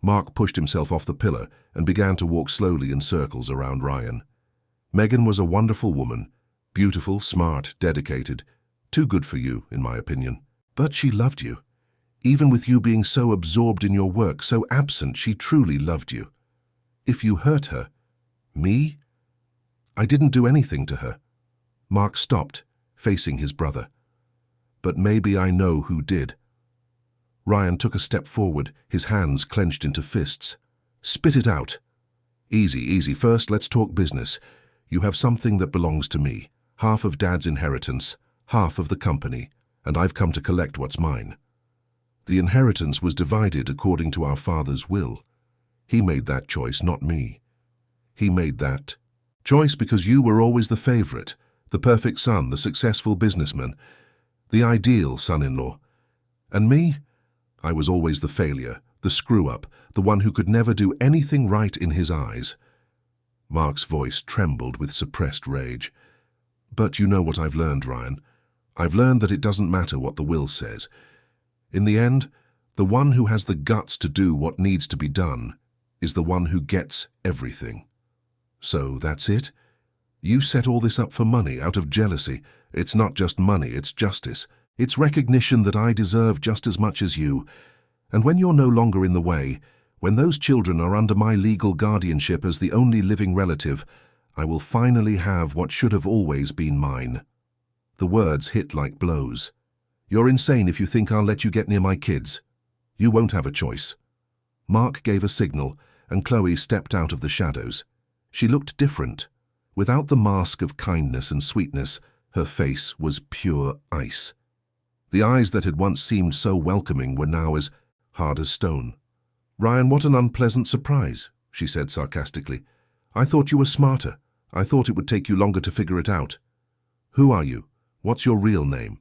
Mark pushed himself off the pillar and began to walk slowly in circles around Ryan. Megan was a wonderful woman, beautiful, smart, dedicated. Too good for you, in my opinion. But she loved you. Even with you being so absorbed in your work, so absent, she truly loved you. If you hurt her, me? I didn't do anything to her. Mark stopped, facing his brother. But maybe I know who did. Ryan took a step forward, his hands clenched into fists. Spit it out. Easy, easy. First, let's talk business. You have something that belongs to me. Half of Dad's inheritance, half of the company, and I've come to collect what's mine. The inheritance was divided according to our father's will. He made that choice, not me. He made that choice because you were always the favorite, the perfect son, the successful businessman, the ideal son-in-law. And me? I was always the failure, the screw-up, the one who could never do anything right in his eyes. Mark's voice trembled with suppressed rage. But you know what I've learned, Ryan. I've learned that it doesn't matter what the will says. In the end, the one who has the guts to do what needs to be done is the one who gets everything. So that's it? You set all this up for money, out of jealousy. It's not just money, it's justice. It's recognition that I deserve just as much as you. And when you're no longer in the way, when those children are under my legal guardianship as the only living relative, I will finally have what should have always been mine. The words hit like blows. You're insane if you think I'll let you get near my kids. You won't have a choice. Mark gave a signal, and Chloe stepped out of the shadows. She looked different. Without the mask of kindness and sweetness, her face was pure ice. The eyes that had once seemed so welcoming were now as hard as stone. "Ryan, what an unpleasant surprise," she said sarcastically. "I thought you were smarter. I thought it would take you longer to figure it out. Who are you? What's your real name?"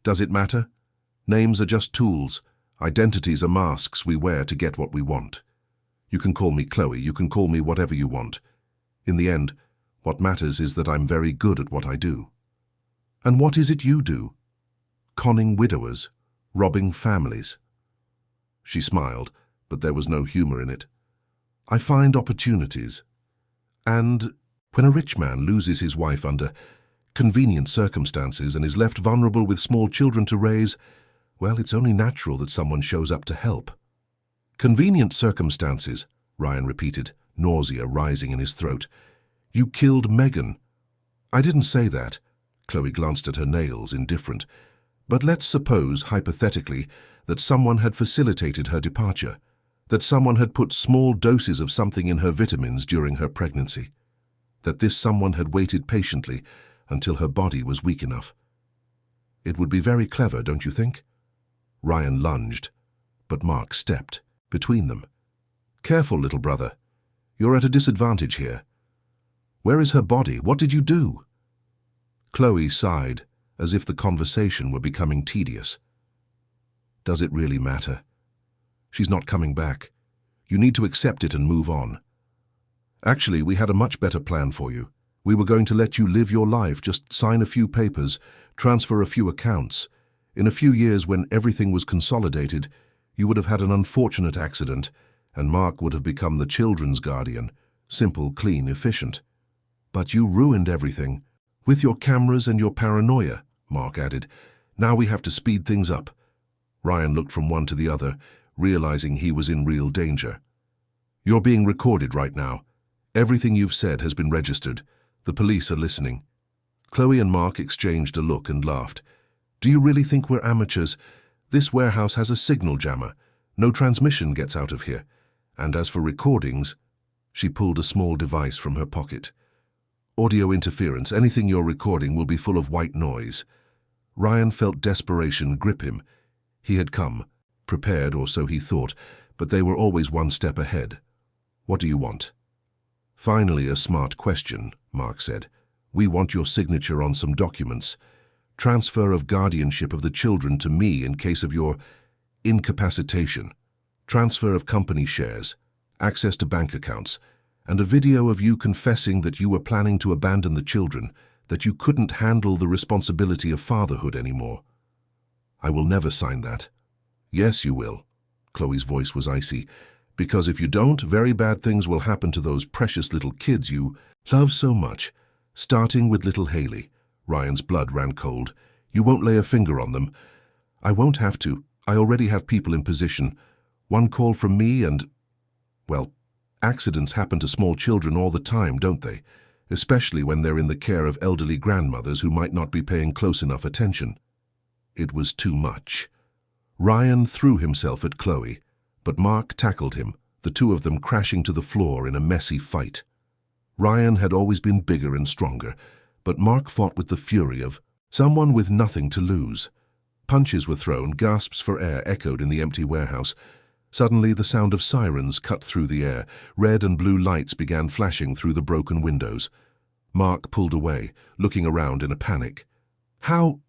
"Does it matter? Names are just tools. Identities are masks we wear to get what we want. You can call me Chloe, you can call me whatever you want. In the end, what matters is that I'm very good at what I do." "And what is it you do?" "Conning widowers, robbing families." She smiled, but there was no humor in it. "I find opportunities. And when a rich man loses his wife under convenient circumstances and is left vulnerable with small children to raise, well, it's only natural that someone shows up to help." "Convenient circumstances," Ryan repeated, nausea rising in his throat. "You killed Megan." "I didn't say that." Chloe glanced at her nails, indifferent. "But let's suppose, hypothetically, that someone had facilitated her departure, that someone had put small doses of something in her vitamins during her pregnancy, that this someone had waited patiently until her body was weak enough. It would be very clever, don't you think?" Ryan lunged, but Mark stepped between them. "Careful, little brother. You're at a disadvantage here. Where is her body? What did you do?" Chloe sighed, as if the conversation were becoming tedious. "Does it really matter? She's not coming back. You need to accept it and move on. Actually, we had a much better plan for you. We were going to let you live your life, just sign a few papers, transfer a few accounts. In a few years, when everything was consolidated, you would have had an unfortunate accident, and Mark would have become the children's guardian. Simple, clean, efficient. But you ruined everything. With your cameras and your paranoia," Mark added. "Now we have to speed things up." Ryan looked from one to the other, realizing he was in real danger. "You're being recorded right now. Everything you've said has been registered. The police are listening." Chloe and Mark exchanged a look and laughed. "Do you really think we're amateurs? This warehouse has a signal jammer. No transmission gets out of here. And as for recordings," she pulled a small device from her pocket. "Audio interference, anything you're recording will be full of white noise." Ryan felt desperation grip him. He had come, prepared, or so he thought, but they were always one step ahead. "What do you want?" "Finally, a smart question," Mark said. "We want your signature on some documents. Transfer of guardianship of the children to me in case of your incapacitation. Transfer of company shares, access to bank accounts, and a video of you confessing that you were planning to abandon the children, that you couldn't handle the responsibility of fatherhood anymore." "I will never sign that." "Yes, you will." Chloe's voice was icy. "Because if you don't, very bad things will happen to those precious little kids you love so much, starting with little Haley." Ryan's blood ran cold. "You won't lay a finger on them. I won't have to. I already have people in position. One call from me and, well, accidents happen to small children all the time, don't they? Especially when they're in the care of elderly grandmothers who might not be paying close enough attention. It was too much. Ryan threw himself at Chloe, but Mark tackled him, the two of them crashing to the floor in a messy fight. Ryan had always been bigger and stronger, but Mark fought with the fury of someone with nothing to lose. Punches were thrown, gasps for air echoed in the empty warehouse. Suddenly, the sound of sirens cut through the air. Red and blue lights began flashing through the broken windows. Mark pulled away, looking around in a panic. How?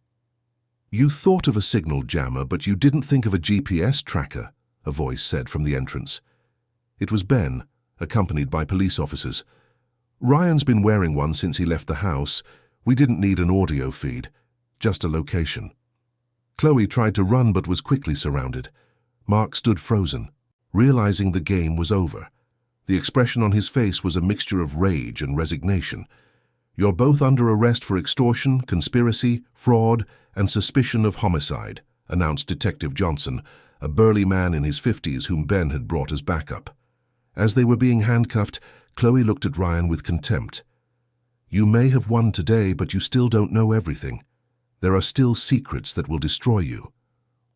You thought of a signal jammer, but you didn't think of a GPS tracker, a voice said from the entrance. It was Ben, accompanied by police officers. Ryan's been wearing one since he left the house. We didn't need an audio feed, just a location. Chloe tried to run but was quickly surrounded. Mark stood frozen, realizing the game was over. The expression on his face was a mixture of rage and resignation. You're both under arrest for extortion, conspiracy, fraud, and suspicion of homicide, announced Detective Johnson, a burly man in his 50s whom Ben had brought as backup. As they were being handcuffed, Chloe looked at Ryan with contempt. You may have won today, but you still don't know everything. There are still secrets that will destroy you.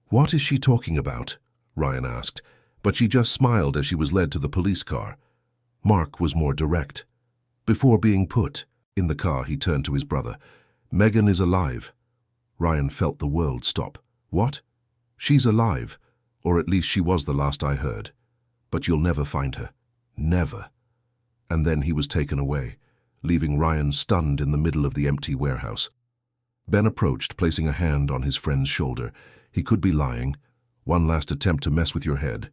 What is she talking about? Ryan asked, but she just smiled as she was led to the police car. Mark was more direct. Before being put in the car, he turned to his brother. Megan is alive. Ryan felt the world stop. What? She's alive, or at least she was the last I heard. But you'll never find her. Never. And then he was taken away, leaving Ryan stunned in the middle of the empty warehouse. Ben approached, placing a hand on his friend's shoulder. He could be lying, one last attempt to mess with your head.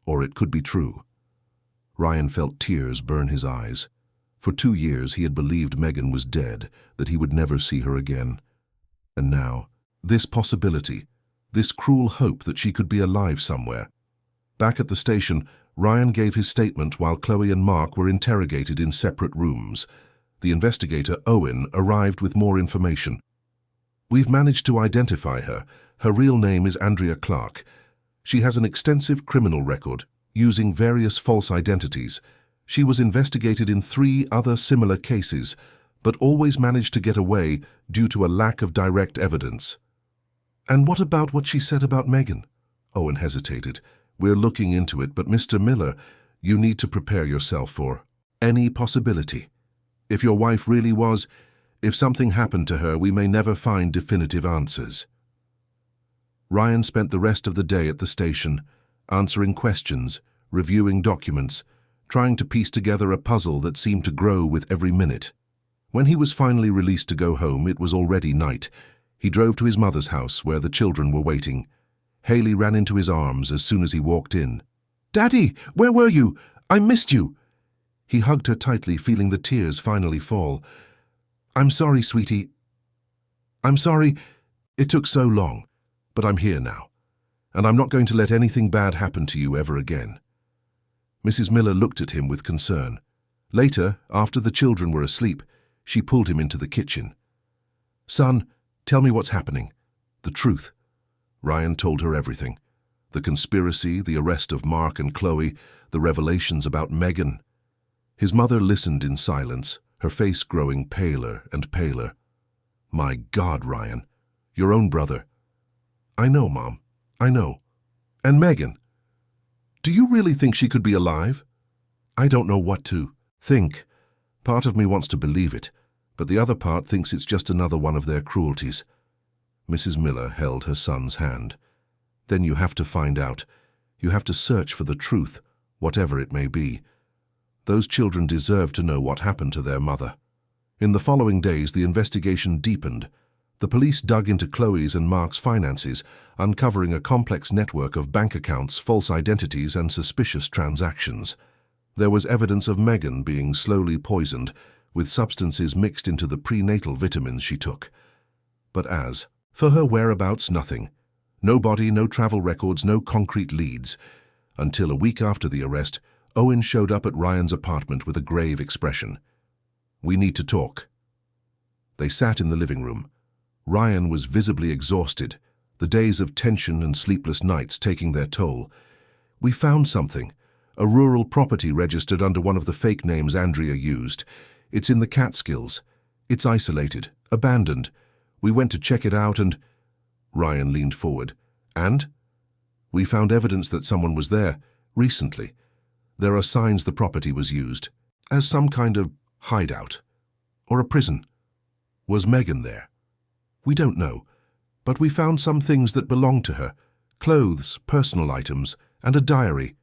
Or it could be true. Ryan felt tears burn his eyes. For 2 years he had believed Megan was dead, that he would never see her again. And now, this possibility, this cruel hope that she could be alive somewhere. Back at the station, Ryan gave his statement while Chloe and Mark were interrogated in separate rooms. The investigator, Owen, arrived with more information. We've managed to identify her. Her real name is Andrea Clark. She has an extensive criminal record, using various false identities. She was investigated in 3 other similar cases, but always managed to get away due to a lack of direct evidence. And what about what she said about Megan? Owen hesitated. We're looking into it, but Mr. Miller, you need to prepare yourself for any possibility. If your wife really was, if something happened to her, we may never find definitive answers. Ryan spent the rest of the day at the station, answering questions, reviewing documents, trying to piece together a puzzle that seemed to grow with every minute. When he was finally released to go home, it was already night. He drove to his mother's house, where the children were waiting. Haley ran into his arms as soon as he walked in. "Daddy, where were you? I missed you." He hugged her tightly, feeling the tears finally fall. "I'm sorry, sweetie. I'm sorry it took so long, but I'm here now, and I'm not going to let anything bad happen to you ever again." Mrs. Miller looked at him with concern. Later, after the children were asleep, she pulled him into the kitchen. "Son, tell me what's happening. The truth." Ryan told her everything. The conspiracy, the arrest of Mark and Chloe, the revelations about Megan. His mother listened in silence, her face growing paler and paler. "My God, Ryan, your own brother." "I know, Mom. I know. And Megan. Do you really think she could be alive?" "I don't know what to think. Part of me wants to believe it, but the other part thinks it's just another one of their cruelties." Mrs. Miller held her son's hand. "Then you have to find out. You have to search for the truth, whatever it may be. Those children deserve to know what happened to their mother." In the following days, the investigation deepened. The police dug into Chloe's and Mark's finances, uncovering a complex network of bank accounts, false identities, and suspicious transactions. There was evidence of Megan being slowly poisoned, with substances mixed into the prenatal vitamins she took. But for her whereabouts, nothing. No body, no travel records, no concrete leads. Until a week after the arrest, Owen showed up at Ryan's apartment with a grave expression. "We need to talk." They sat in the living room. Ryan was visibly exhausted, the days of tension and sleepless nights taking their toll. We found something, a rural property registered under one of the fake names Andrea used. It's in the Catskills. It's isolated, abandoned. We went to check it out and... Ryan leaned forward. And? We found evidence that someone was there, recently. There are signs the property was used as some kind of hideout or a prison. Was Megan there? We don't know, but we found some things that belonged to her, clothes, personal items, and a diary.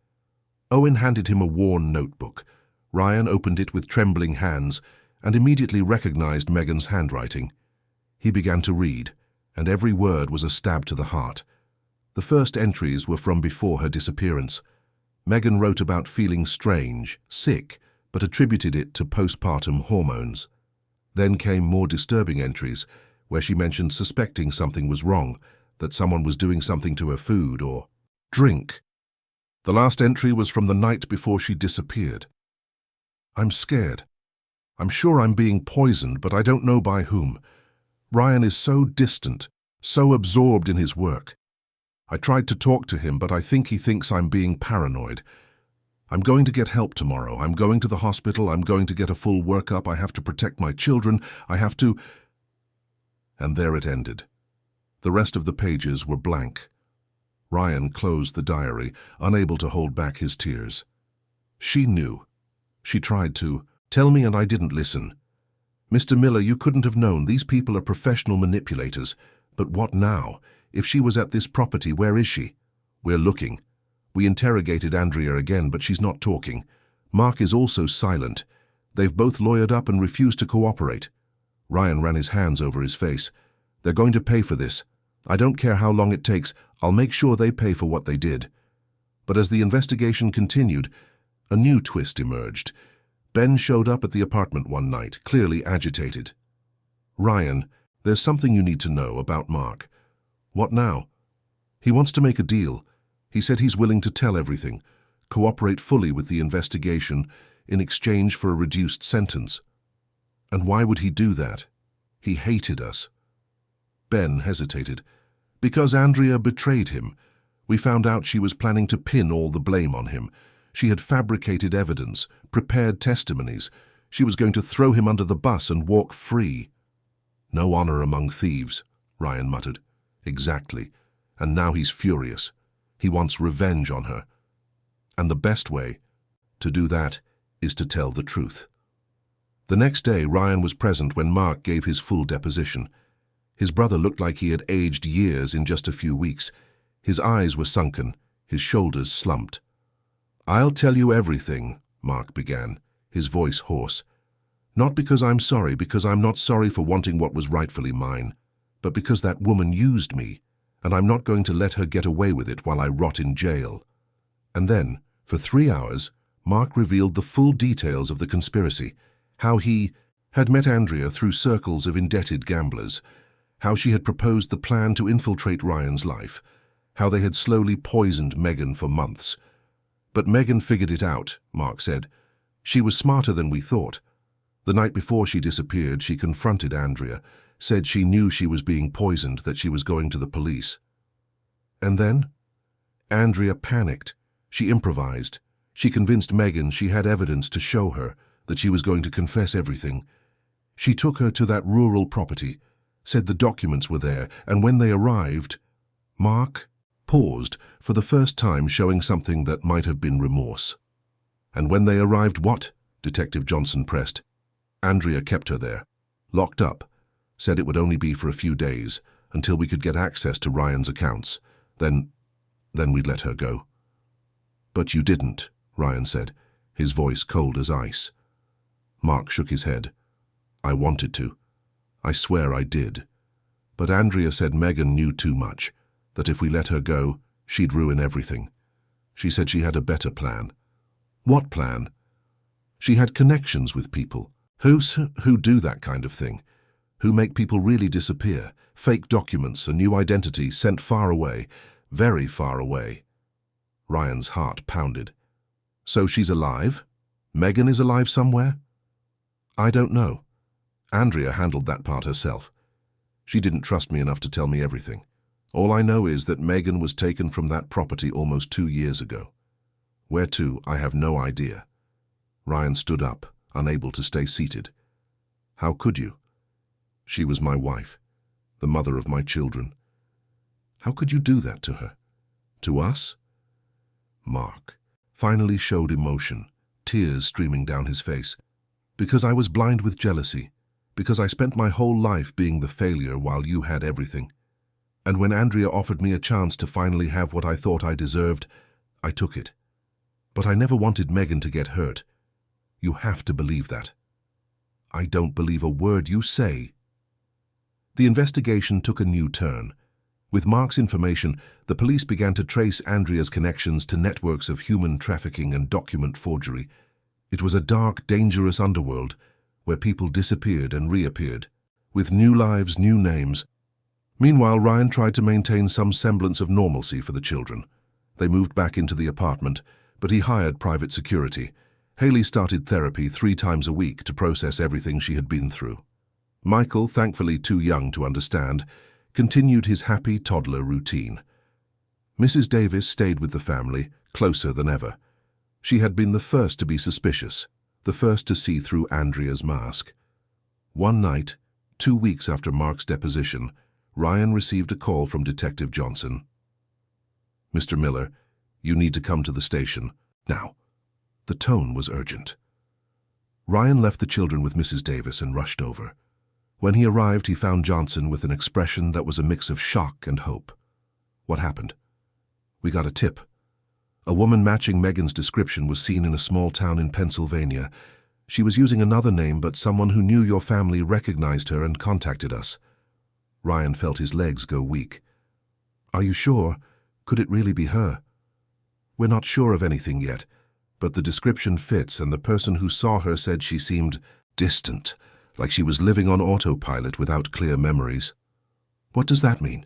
Owen handed him a worn notebook. Ryan opened it with trembling hands and immediately recognized Megan's handwriting. He began to read, and every word was a stab to the heart. The first entries were from before her disappearance. Megan wrote about feeling strange, sick, but attributed it to postpartum hormones. Then came more disturbing entries, where she mentioned suspecting something was wrong, that someone was doing something to her food or drink. The last entry was from the night before she disappeared. I'm scared. I'm sure I'm being poisoned, but I don't know by whom. Ryan is so distant, so absorbed in his work. I tried to talk to him, but I think he thinks I'm being paranoid. I'm going to get help tomorrow. I'm going to the hospital. I'm going to get a full workup. I have to protect my children. I have to... And there it ended. The rest of the pages were blank. Ryan closed the diary, unable to hold back his tears. She knew. She tried to. Tell me, and I didn't listen. Mr. Miller, you couldn't have known. These people are professional manipulators. But what now? If she was at this property, where is she? We're looking. We interrogated Andrea again, but she's not talking. Mark is also silent. They've both lawyered up and refused to cooperate. Ryan ran his hands over his face. They're going to pay for this. I don't care how long it takes. I'll make sure they pay for what they did. But as the investigation continued, a new twist emerged. Ben showed up at the apartment one night, clearly agitated. Ryan, there's something you need to know about Mark. What now? He wants to make a deal. He said he's willing to tell everything, cooperate fully with the investigation in exchange for a reduced sentence. And why would he do that? He hated us. Ben hesitated. Because Andrea betrayed him. We found out she was planning to pin all the blame on him. She had fabricated evidence, prepared testimonies. She was going to throw him under the bus and walk free. No honor among thieves, Ryan muttered. Exactly. And now he's furious. He wants revenge on her. And the best way to do that is to tell the truth. The next day, Ryan was present when Mark gave his full deposition. His brother looked like he had aged years in just a few weeks. His eyes were sunken, his shoulders slumped. I'll tell you everything, Mark began, his voice hoarse. Not because I'm sorry, because I'm not sorry for wanting what was rightfully mine, but because that woman used me, and I'm not going to let her get away with it while I rot in jail. And then, for 3 hours, Mark revealed the full details of the conspiracy, how he had met Andrea through circles of indebted gamblers, how she had proposed the plan to infiltrate Ryan's life, how they had slowly poisoned Megan for months. But Megan figured it out, Mark said. She was smarter than we thought. The night before she disappeared, she confronted Andrea, said she knew she was being poisoned, that she was going to the police. And then? Andrea panicked. She improvised. She convinced Megan she had evidence to show her, that she was going to confess everything. She took her to that rural property, said the documents were there, and when they arrived, Mark paused, for the first time showing something that might have been remorse. And when they arrived, what? Detective Johnson pressed. Andrea kept her there, locked up, said it would only be for a few days, until we could get access to Ryan's accounts. Then we'd let her go. But you didn't, Ryan said, his voice cold as ice. Mark shook his head. I wanted to. I swear I did. But Andrea said Megan knew too much, that if we let her go, she'd ruin everything. She said she had a better plan. What plan? She had connections with people. Who do that kind of thing? Who make people really disappear? Fake documents, a new identity sent far away, very far away. Ryan's heart pounded. So she's alive? Megan is alive somewhere? I don't know. Andrea handled that part herself. She didn't trust me enough to tell me everything. All I know is that Megan was taken from that property almost 2 years ago. Where to, I have no idea. Ryan stood up, unable to stay seated. How could you? She was my wife, the mother of my children. How could you do that to her? To us? Mark finally showed emotion, tears streaming down his face. Because I was blind with jealousy, because I spent my whole life being the failure while you had everything. And when Andrea offered me a chance to finally have what I thought I deserved, I took it. But I never wanted Megan to get hurt. You have to believe that. I don't believe a word you say. The investigation took a new turn. With Mark's information, the police began to trace Andrea's connections to networks of human trafficking and document forgery. It was a dark, dangerous underworld where people disappeared and reappeared, with new lives, new names. Meanwhile, Ryan tried to maintain some semblance of normalcy for the children. They moved back into the apartment, but he hired private security. Haley started therapy 3 times a week to process everything she had been through. Michael, thankfully too young to understand, continued his happy toddler routine. Mrs. Davis stayed with the family, closer than ever. She had been the first to be suspicious, the first to see through Andrea's mask. One night, 2 weeks after Mark's deposition, Ryan received a call from Detective Johnson. "Mr. Miller, you need to come to the station, now." The tone was urgent. Ryan left the children with Mrs. Davis and rushed over. When he arrived, he found Johnson with an expression that was a mix of shock and hope. "What happened?" "We got a tip. A woman matching Megan's description was seen in a small town in Pennsylvania. She was using another name, but someone who knew your family recognized her and contacted us." Ryan felt his legs go weak. "Are you sure? Could it really be her?" "We're not sure of anything yet, but the description fits, and the person who saw her said she seemed distant, like she was living on autopilot without clear memories." "What does that mean?"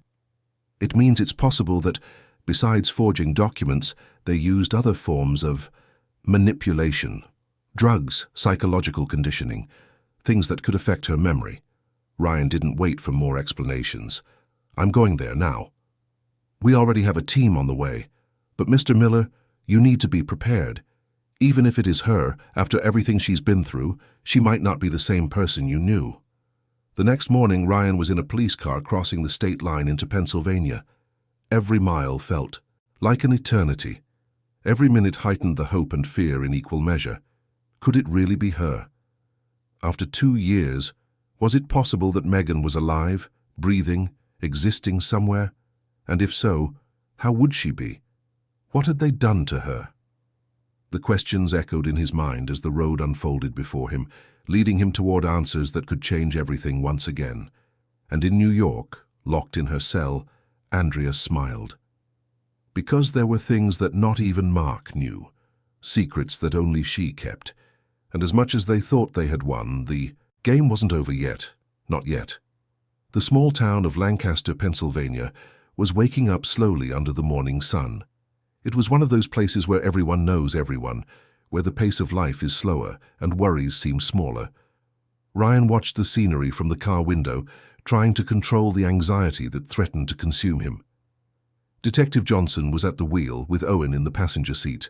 "It means it's possible that, besides forging documents, they used other forms of manipulation, drugs, psychological conditioning, things that could affect her memory." Ryan didn't wait for more explanations. "I'm going there now." "We already have a team on the way. But Mr. Miller, you need to be prepared. Even if it is her, after everything she's been through, she might not be the same person you knew." The next morning, Ryan was in a police car crossing the state line into Pennsylvania. Every mile felt like an eternity. Every minute heightened the hope and fear in equal measure. Could it really be her? After 2 years, was it possible that Megan was alive, breathing, existing somewhere? And if so, how would she be? What had they done to her? The questions echoed in his mind as the road unfolded before him, leading him toward answers that could change everything once again. And in New York, locked in her cell, Andrea smiled. Because there were things that not even Mark knew, secrets that only she kept. And as much as they thought they had won, the game wasn't over yet, not yet. The small town of Lancaster, Pennsylvania, was waking up slowly under the morning sun. It was one of those places where everyone knows everyone, where the pace of life is slower and worries seem smaller. Ryan watched the scenery from the car window, trying to control the anxiety that threatened to consume him. Detective Johnson was at the wheel with Owen in the passenger seat.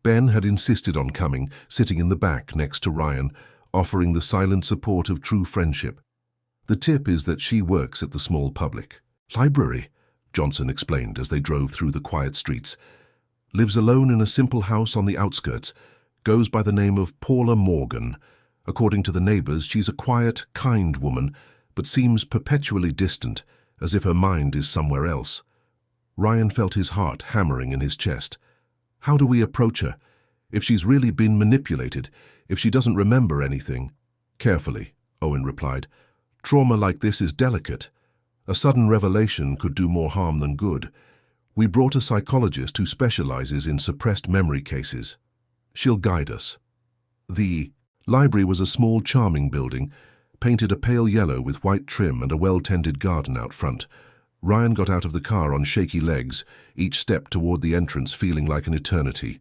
Ben had insisted on coming, sitting in the back next to Ryan, offering the silent support of true friendship. "The tip is that she works at the small public library," Johnson explained as they drove through the quiet streets. "Lives alone in a simple house on the outskirts. Goes by the name of Paula Morgan. According to the neighbors, she's a quiet, kind woman, but seems perpetually distant, as if her mind is somewhere else." Ryan felt his heart hammering in his chest. How do we approach her? If she's really been manipulated, if she doesn't remember anything? "Carefully," Owen replied. "Trauma like this is delicate. A sudden revelation could do more harm than good. We brought a psychologist who specializes in suppressed memory cases. She'll guide us." The library was a small, charming building, painted a pale yellow with white trim and a well-tended garden out front. Ryan got out of the car on shaky legs, each step toward the entrance feeling like an eternity.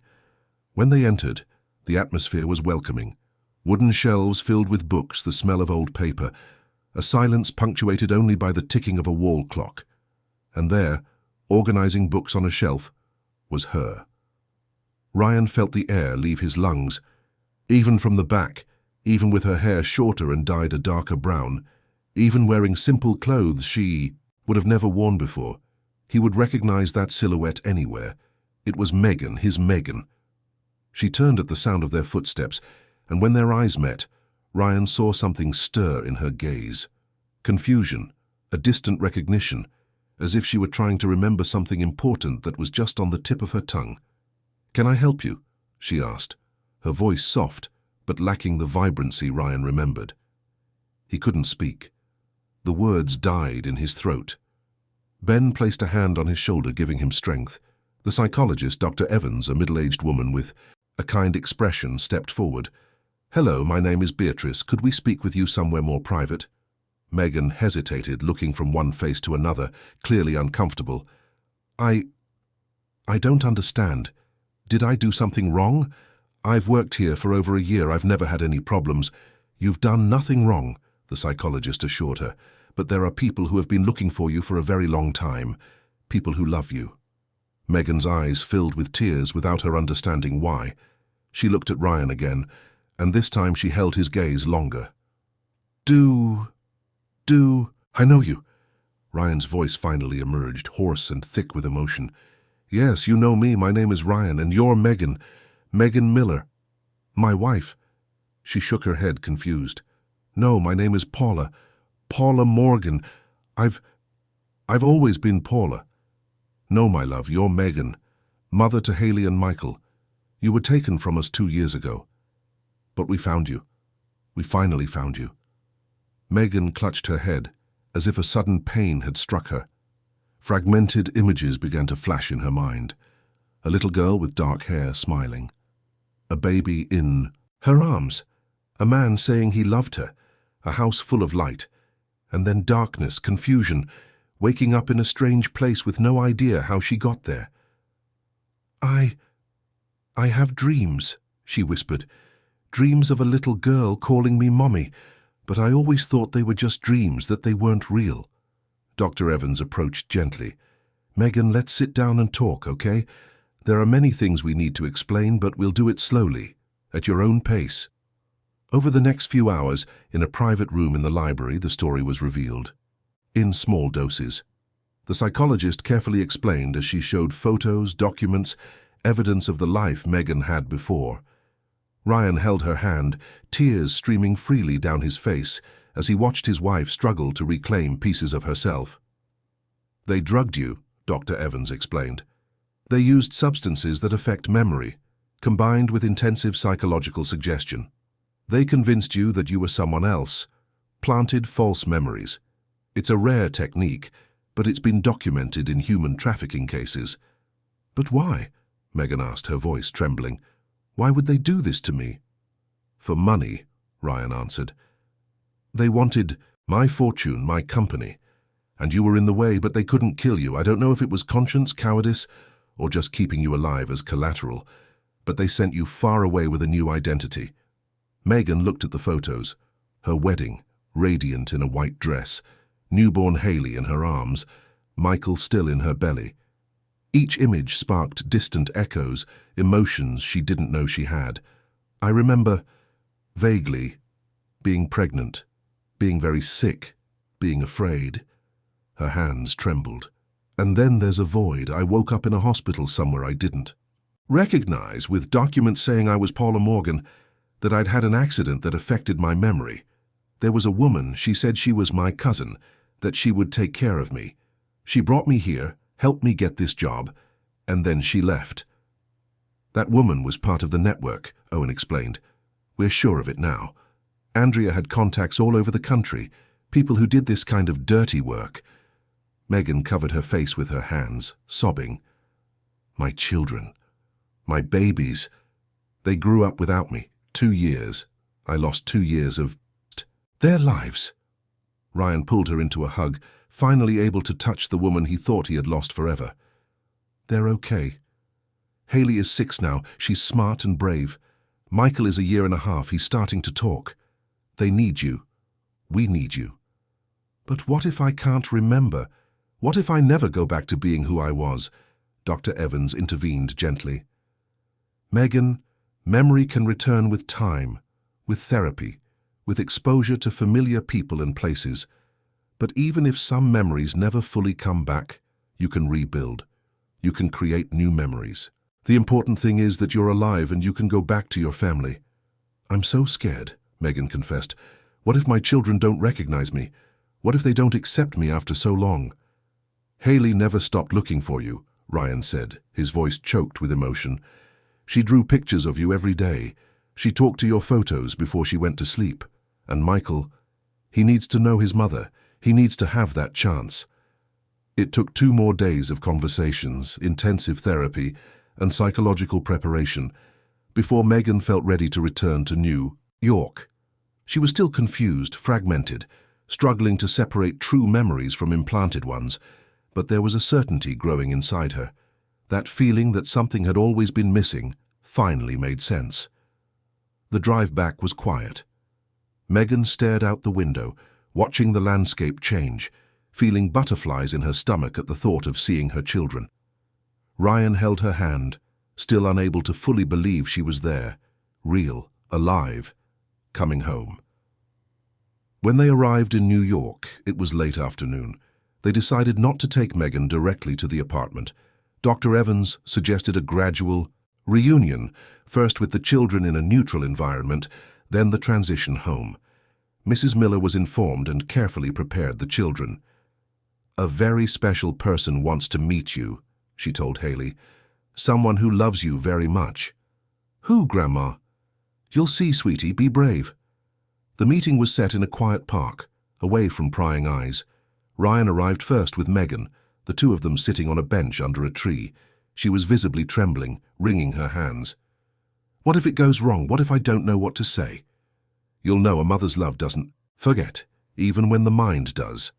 When they entered, the atmosphere was welcoming. Wooden shelves filled with books, the smell of old paper, a silence punctuated only by the ticking of a wall clock. And there, organizing books on a shelf, was her. Ryan felt the air leave his lungs. Even from the back, even with her hair shorter and dyed a darker brown, even wearing simple clothes she would have never worn before, he would recognize that silhouette anywhere. It was Megan, his Megan. She turned at the sound of their footsteps, and when their eyes met, Ryan saw something stir in her gaze. Confusion, a distant recognition, as if she were trying to remember something important that was just on the tip of her tongue. "Can I help you?" she asked, her voice soft, but lacking the vibrancy Ryan remembered. He couldn't speak. The words died in his throat. Ben placed a hand on his shoulder, giving him strength. The psychologist, Dr. Evans, a middle-aged woman with a kind expression, stepped forward. "Hello, my name is Beatrice. Could we speak with you somewhere more private?" Megan hesitated, looking from one face to another, clearly uncomfortable. I don't understand. Did I do something wrong? I've worked here for over a year. I've never had any problems." "You've done nothing wrong," the psychologist assured her, "but there are people who have been looking for you for a very long time. People who love you." Megan's eyes filled with tears without her understanding why. She looked at Ryan again, and this time she held his gaze longer. I know you." Ryan's voice finally emerged, hoarse and thick with emotion. "Yes, you know me. My name is Ryan, and you're Megan. Megan Miller. My wife." She shook her head, confused. "No, my name is Paula. Paula Morgan. I've always been Paula." "No, my love, you're Megan, mother to Haley and Michael. You were taken from us 2 years ago. But we found you. We finally found you." Megan clutched her head, as if a sudden pain had struck her. Fragmented images began to flash in her mind. A little girl with dark hair smiling. A baby in her arms. A man saying he loved her. A house full of light. And then darkness, confusion, waking up in a strange place with no idea how she got there. I have dreams," she whispered. "Dreams of a little girl calling me Mommy. But I always thought they were just dreams, that they weren't real." Dr. Evans approached gently. "Megan, let's sit down and talk, okay? There are many things we need to explain, but we'll do it slowly, at your own pace." Over the next few hours, in a private room in the library, the story was revealed. In small doses. The psychologist carefully explained as she showed photos, documents, evidence of the life Megan had before. Ryan held her hand, tears streaming freely down his face as he watched his wife struggle to reclaim pieces of herself. "They drugged you," Dr. Evans explained. "They used substances that affect memory, combined with intensive psychological suggestion. They convinced you that you were someone else, planted false memories. It's a rare technique, but it's been documented in human trafficking cases." "But why?" Megan asked, her voice trembling. "Why would they do this to me?" "For money," Ryan answered. "They wanted my fortune, my company. And you were in the way, but they couldn't kill you. I don't know if it was conscience, cowardice, or just keeping you alive as collateral. But they sent you far away with a new identity." Megan looked at the photos. Her wedding, radiant in a white dress. Newborn Haley in her arms. Michael still in her belly. Each image sparked distant echoes, emotions she didn't know she had. "I remember, vaguely, being pregnant, being very sick, being afraid." Her hands trembled. "And then there's a void. I woke up in a hospital somewhere I didn't recognize, with documents saying I was Paula Morgan, that I'd had an accident that affected my memory. There was a woman, she said she was my cousin, that she would take care of me. She brought me here, helped me get this job, and then she left." "That woman was part of the network," Owen explained. "We're sure of it now. Andrea had contacts all over the country, people who did this kind of dirty work." Megan covered her face with her hands, sobbing. "My children, my babies, they grew up without me. 2 years. I lost 2 years of their lives." Ryan pulled her into a hug, finally able to touch the woman he thought he had lost forever. "They're okay. Haley is 6 now. She's smart and brave. Michael is 1.5 years. He's starting to talk. They need you. We need you." "But what if I can't remember? What if I never go back to being who I was? Dr. Evans intervened gently. Megan, memory can return with time, with therapy, with exposure to familiar people and places. But even if some memories never fully come back, you can rebuild. You can create new memories. The important thing is that you're alive and you can go back to your family. I'm so scared, Megan confessed. What if my children don't recognize me? What if they don't accept me after so long? Haley never stopped looking for you, Ryan said, his voice choked with emotion. She drew pictures of you every day. She talked to your photos before she went to sleep. And Michael, he needs to know his mother. He needs to have that chance. It took 2 more days of conversations, intensive therapy, and psychological preparation before Megan felt ready to return to New York. She was still confused, fragmented, struggling to separate true memories from implanted ones, but there was a certainty growing inside her. That feeling that something had always been missing finally made sense. The drive back was quiet. Megan stared out the window, watching the landscape change, feeling butterflies in her stomach at the thought of seeing her children. Ryan held her hand, still unable to fully believe she was there, real, alive, coming home. When they arrived in New York, it was late afternoon. They decided not to take Megan directly to the apartment. Dr. Evans suggested a gradual reunion, first with the children in a neutral environment, then the transition home. Mrs. Miller was informed and carefully prepared the children. A very special person wants to meet you, she told Haley. Someone who loves you very much. Who, Grandma? You'll see, sweetie, be brave. The meeting was set in a quiet park, away from prying eyes. Ryan arrived first with Megan, the 2 of them sitting on a bench under a tree. She was visibly trembling, wringing her hands. What if it goes wrong? What if I don't know what to say? You'll know a mother's love doesn't forget, even when the mind does.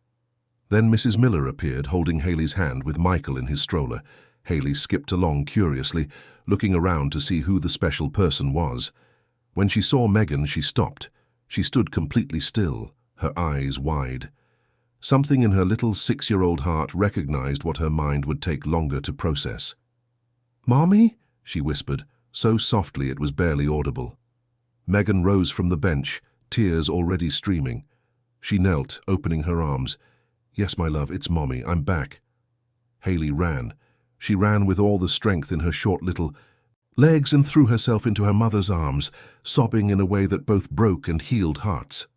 Then Mrs. Miller appeared, holding Haley's hand with Michael in his stroller. Haley skipped along curiously, looking around to see who the special person was. When she saw Megan, she stopped. She stood completely still, her eyes wide. Something in her little 6-year-old heart recognized what her mind would take longer to process. "Mommy?" she whispered, so softly it was barely audible. Megan rose from the bench, tears already streaming. She knelt, opening her arms. "Yes, my love, it's Mommy. I'm back." Haley ran. She ran with all the strength in her short little legs and threw herself into her mother's arms, sobbing in a way that both broke and healed hearts.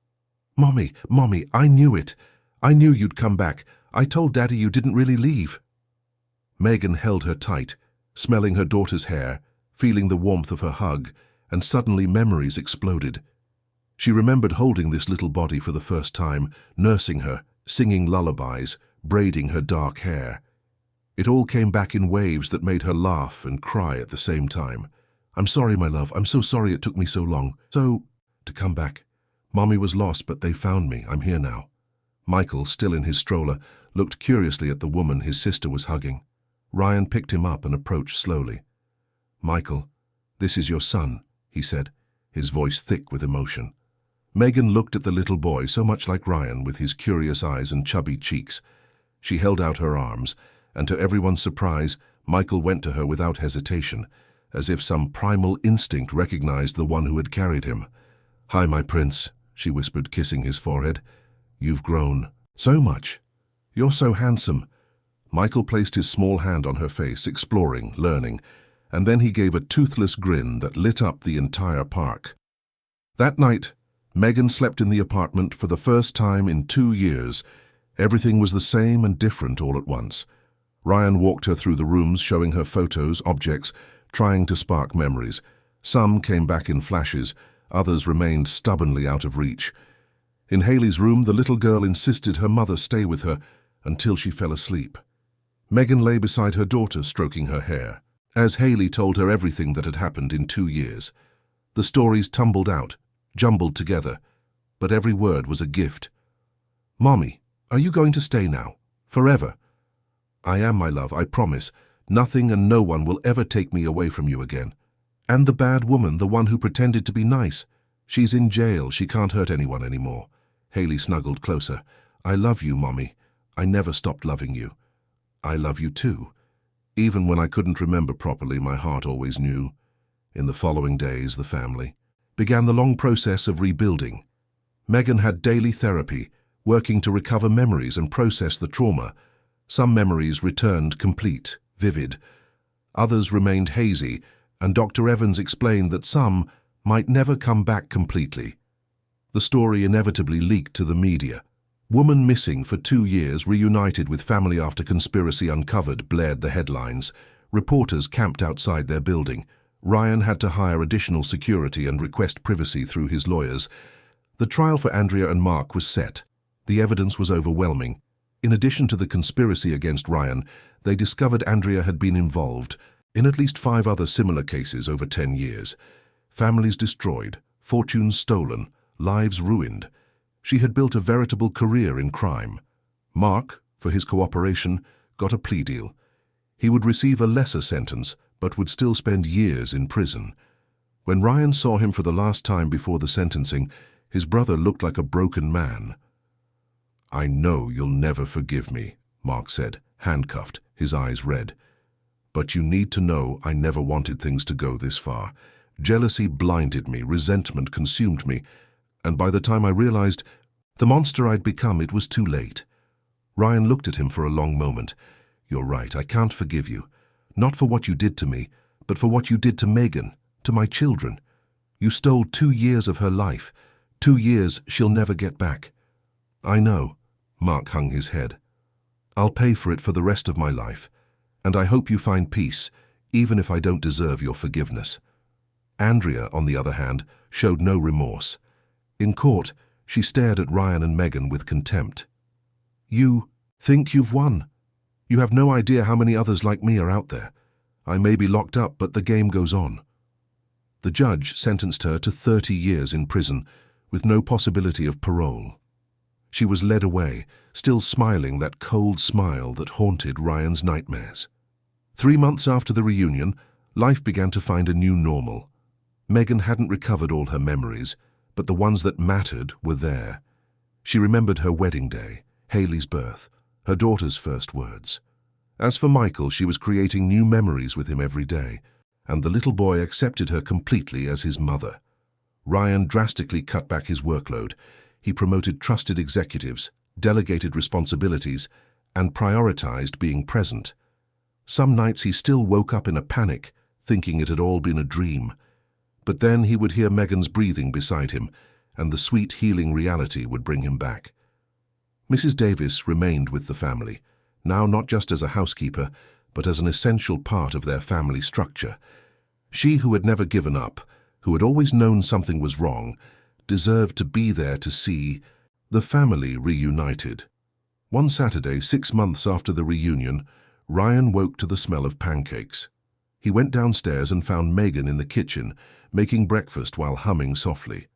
"Mommy, Mommy, I knew it. I knew you'd come back. I told Daddy you didn't really leave." Megan held her tight, smelling her daughter's hair, feeling the warmth of her hug, and suddenly memories exploded. She remembered holding this little body for the first time, nursing her, singing lullabies, braiding her dark hair. It all came back in waves that made her laugh and cry at the same time. "I'm sorry, my love. I'm so sorry it took me so long. To come back. Mommy was lost, but they found me. I'm here now." Michael, still in his stroller, looked curiously at the woman his sister was hugging. Ryan picked him up and approached slowly. "Michael, this is your son," he said, his voice thick with emotion. Megan looked at the little boy, so much like Ryan, with his curious eyes and chubby cheeks. She held out her arms, and to everyone's surprise, Michael went to her without hesitation, as if some primal instinct recognized the one who had carried him. "Hi, my prince," she whispered, kissing his forehead. "You've grown so much. You're so handsome." Michael placed his small hand on her face, exploring, learning, and then he gave a toothless grin that lit up the entire park. That night, Megan slept in the apartment for the first time in 2 years. Everything was the same and different all at once. Ryan walked her through the rooms, showing her photos, objects, trying to spark memories. Some came back in flashes, others remained stubbornly out of reach. In Haley's room, the little girl insisted her mother stay with her until she fell asleep. Megan lay beside her daughter, stroking her hair, as Haley told her everything that had happened in 2 years. The stories tumbled out, jumbled together, but every word was a gift. "Mommy, are you going to stay now? Forever?" "I am, my love, I promise. Nothing and no one will ever take me away from you again. And the bad woman, the one who pretended to be nice, she's in jail. She can't hurt anyone anymore." Haley snuggled closer. "I love you, Mommy. I never stopped loving you. I love you too. Even when I couldn't remember properly, my heart always knew. In the following days, the family began the long process of rebuilding. Megan had daily therapy, working to recover memories and process the trauma. Some memories returned complete, vivid. Others remained hazy, and Dr. Evans explained that some might never come back completely. The story inevitably leaked to the media. Woman missing for 2 years, reunited with family after conspiracy uncovered, blared the headlines. Reporters camped outside their building. Ryan had to hire additional security and request privacy through his lawyers. The trial for Andrea and Mark was set. The evidence was overwhelming. In addition to the conspiracy against Ryan, they discovered Andrea had been involved in at least 5 other similar cases over 10 years. Families destroyed, fortunes stolen, lives ruined. She had built a veritable career in crime. Mark, for his cooperation, got a plea deal. He would receive a lesser sentence, but would still spend years in prison. When Ryan saw him for the last time before the sentencing, his brother looked like a broken man. "I know you'll never forgive me," Mark said, handcuffed, his eyes red. "But you need to know I never wanted things to go this far. Jealousy blinded me, resentment consumed me, and by the time I realized the monster I'd become, it was too late." Ryan looked at him for a long moment. "You're right, I can't forgive you. Not for what you did to me, but for what you did to Megan, to my children. You stole 2 years of her life, 2 years she'll never get back." "I know," Mark hung his head. "I'll pay for it for the rest of my life, and I hope you find peace, even if I don't deserve your forgiveness." Andrea, on the other hand, showed no remorse. In court, she stared at Ryan and Megan with contempt. "You think you've won? You have no idea how many others like me are out there. I may be locked up, but the game goes on." The judge sentenced her to 30 years in prison, with no possibility of parole. She was led away, still smiling that cold smile that haunted Ryan's nightmares. 3 months after the reunion, life began to find a new normal. Megan hadn't recovered all her memories, but the ones that mattered were there. She remembered her wedding day, Haley's birth, her daughter's first words. As for Michael, she was creating new memories with him every day, and the little boy accepted her completely as his mother. Ryan drastically cut back his workload. He promoted trusted executives, delegated responsibilities, and prioritized being present. Some nights he still woke up in a panic, thinking it had all been a dream. But then he would hear Megan's breathing beside him, and the sweet, healing reality would bring him back. Mrs. Davis remained with the family, now not just as a housekeeper, but as an essential part of their family structure. She, who had never given up, who had always known something was wrong, deserved to be there to see the family reunited. One Saturday, 6 months after the reunion, Ryan woke to the smell of pancakes. He went downstairs and found Megan in the kitchen, making breakfast while humming softly.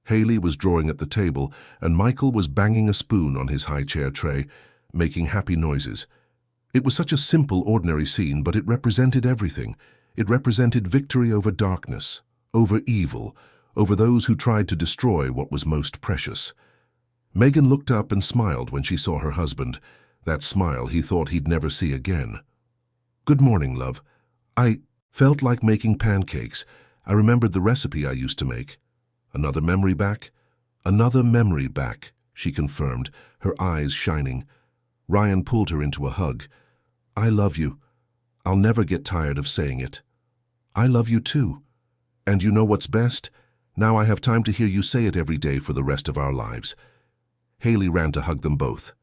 Haley was drawing at the table, and Michael was banging a spoon on his high-chair tray, making happy noises. It was such a simple, ordinary scene, but it represented everything. It represented victory over darkness, over evil, over those who tried to destroy what was most precious. Megan looked up and smiled when she saw her husband, that smile he thought he'd never see again. "Good morning, love. I felt like making pancakes. I remembered the recipe I used to make." "Another memory back?" "Another memory back," she confirmed, her eyes shining. Ryan pulled her into a hug. "I love you. I'll never get tired of saying it." "I love you too. And you know what's best? Now I have time to hear you say it every day for the rest of our lives." Haley ran to hug them both.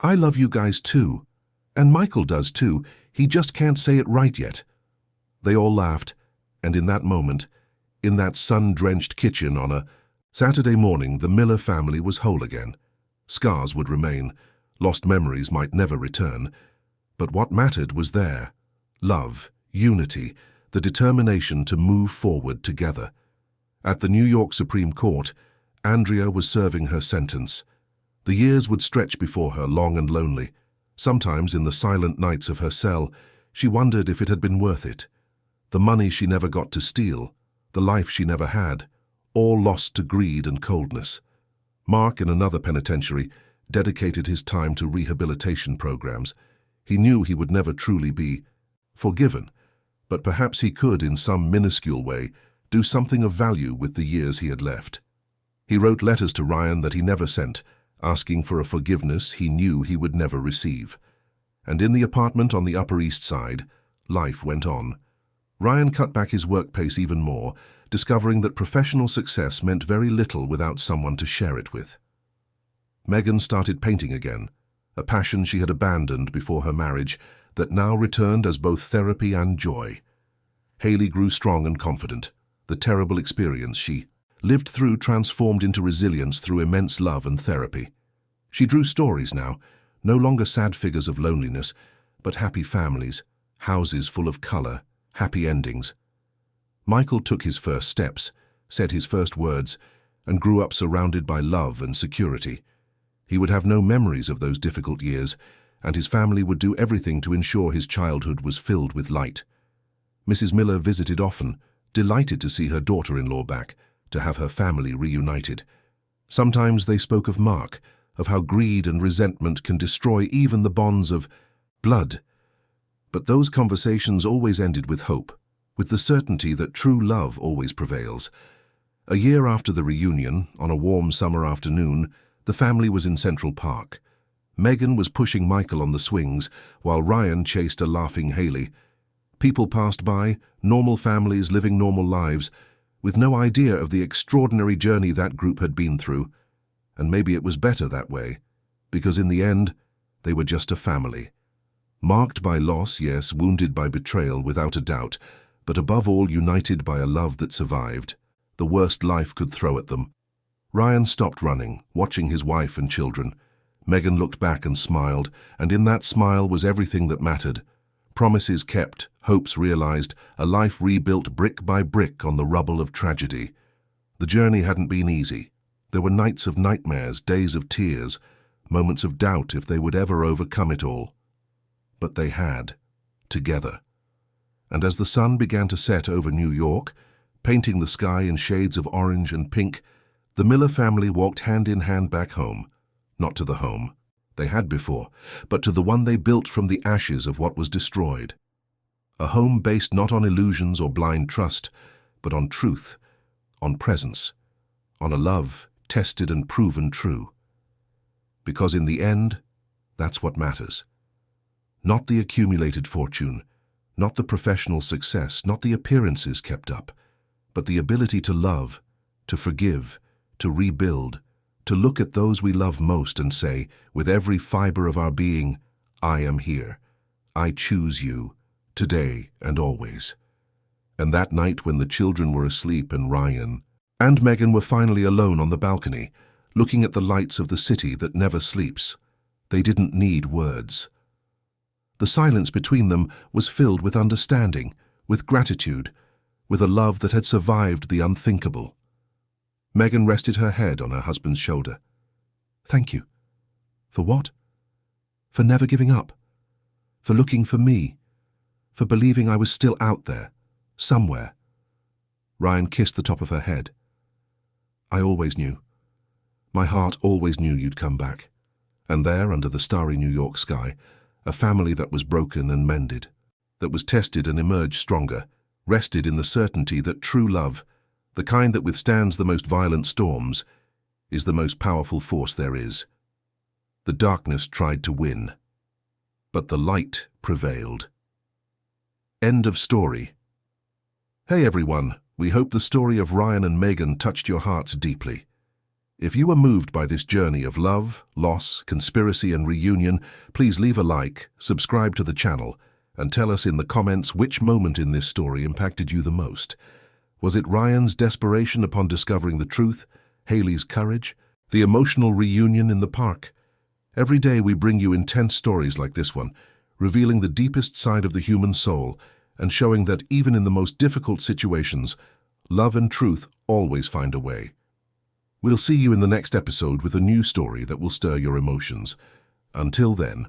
"I love you guys too. And Michael does too. He just can't say it right yet." They all laughed, and in that moment, in that sun-drenched kitchen on a Saturday morning, the Miller family was whole again. Scars would remain, lost memories might never return, but what mattered was there: love, unity, the determination to move forward together. At the New York Supreme Court, Andrea was serving her sentence. The years would stretch before her, long and lonely. Sometimes, in the silent nights of her cell, she wondered if it had been worth it. The money she never got to steal, the life she never had, all lost to greed and coldness. Mark, in another penitentiary, dedicated his time to rehabilitation programs. He knew he would never truly be forgiven, but perhaps he could, in some minuscule way, do something of value with the years he had left. He wrote letters to Ryan that he never sent, asking for a forgiveness he knew he would never receive. And in the apartment on the Upper East Side, life went on. Ryan cut back his work pace even more, discovering that professional success meant very little without someone to share it with. Megan started painting again, a passion she had abandoned before her marriage that now returned as both therapy and joy. Haley grew strong and confident. The terrible experience she lived through transformed into resilience through immense love and therapy. She drew stories now, no longer sad figures of loneliness, but happy families, houses full of color, happy endings. Michael took his first steps, said his first words, and grew up surrounded by love and security. He would have no memories of those difficult years, and his family would do everything to ensure his childhood was filled with light. Mrs. Miller visited often, delighted to see her daughter-in-law back, to have her family reunited. Sometimes they spoke of Mark, of how greed and resentment can destroy even the bonds of blood. But those conversations always ended with hope, with the certainty that true love always prevails. A year after the reunion, on a warm summer afternoon, the family was in Central Park. Megan was pushing Michael on the swings, while Ryan chased a laughing Haley. People passed by, normal families living normal lives, with no idea of the extraordinary journey that group had been through. And maybe it was better that way, because in the end, they were just a family. Marked by loss, yes, wounded by betrayal, without a doubt, but above all united by a love that survived, the worst life could throw at them. Ryan stopped running, watching his wife and children. Megan looked back and smiled, and in that smile was everything that mattered. Promises kept, hopes realized, a life rebuilt brick by brick on the rubble of tragedy. The journey hadn't been easy. There were nights of nightmares, days of tears, moments of doubt if they would ever overcome it all. But they had, together. And as the sun began to set over New York, painting the sky in shades of orange and pink, the Miller family walked hand in hand back home. Not to the home they had before, but to the one they built from the ashes of what was destroyed. A home based not on illusions or blind trust, but on truth, on presence, on a love tested and proven true. Because in the end, that's what matters. Not the accumulated fortune, not the professional success, not the appearances kept up, but the ability to love, to forgive, to rebuild, to look at those we love most and say, with every fiber of our being, I am here. I choose you, today and always. And that night when the children were asleep and Ryan and Megan were finally alone on the balcony, looking at the lights of the city that never sleeps, they didn't need words. The silence between them was filled with understanding, with gratitude, with a love that had survived the unthinkable. Megan rested her head on her husband's shoulder. Thank you. For what? For never giving up. For looking for me. For believing I was still out there, somewhere. Ryan kissed the top of her head. I always knew. My heart always knew you'd come back. And there, under the starry New York sky, a family that was broken and mended, that was tested and emerged stronger, rested in the certainty that true love, the kind that withstands the most violent storms, is the most powerful force there is. The darkness tried to win, but the light prevailed. End of story. Hey everyone, we hope the story of Ryan and Megan touched your hearts deeply. If you were moved by this journey of love, loss, conspiracy and reunion, please leave a like, subscribe to the channel, and tell us in the comments which moment in this story impacted you the most. Was it Ryan's desperation upon discovering the truth, Haley's courage, the emotional reunion in the park? Every day we bring you intense stories like this one, revealing the deepest side of the human soul and showing that even in the most difficult situations, love and truth always find a way. We'll see you in the next episode with a new story that will stir your emotions. Until then,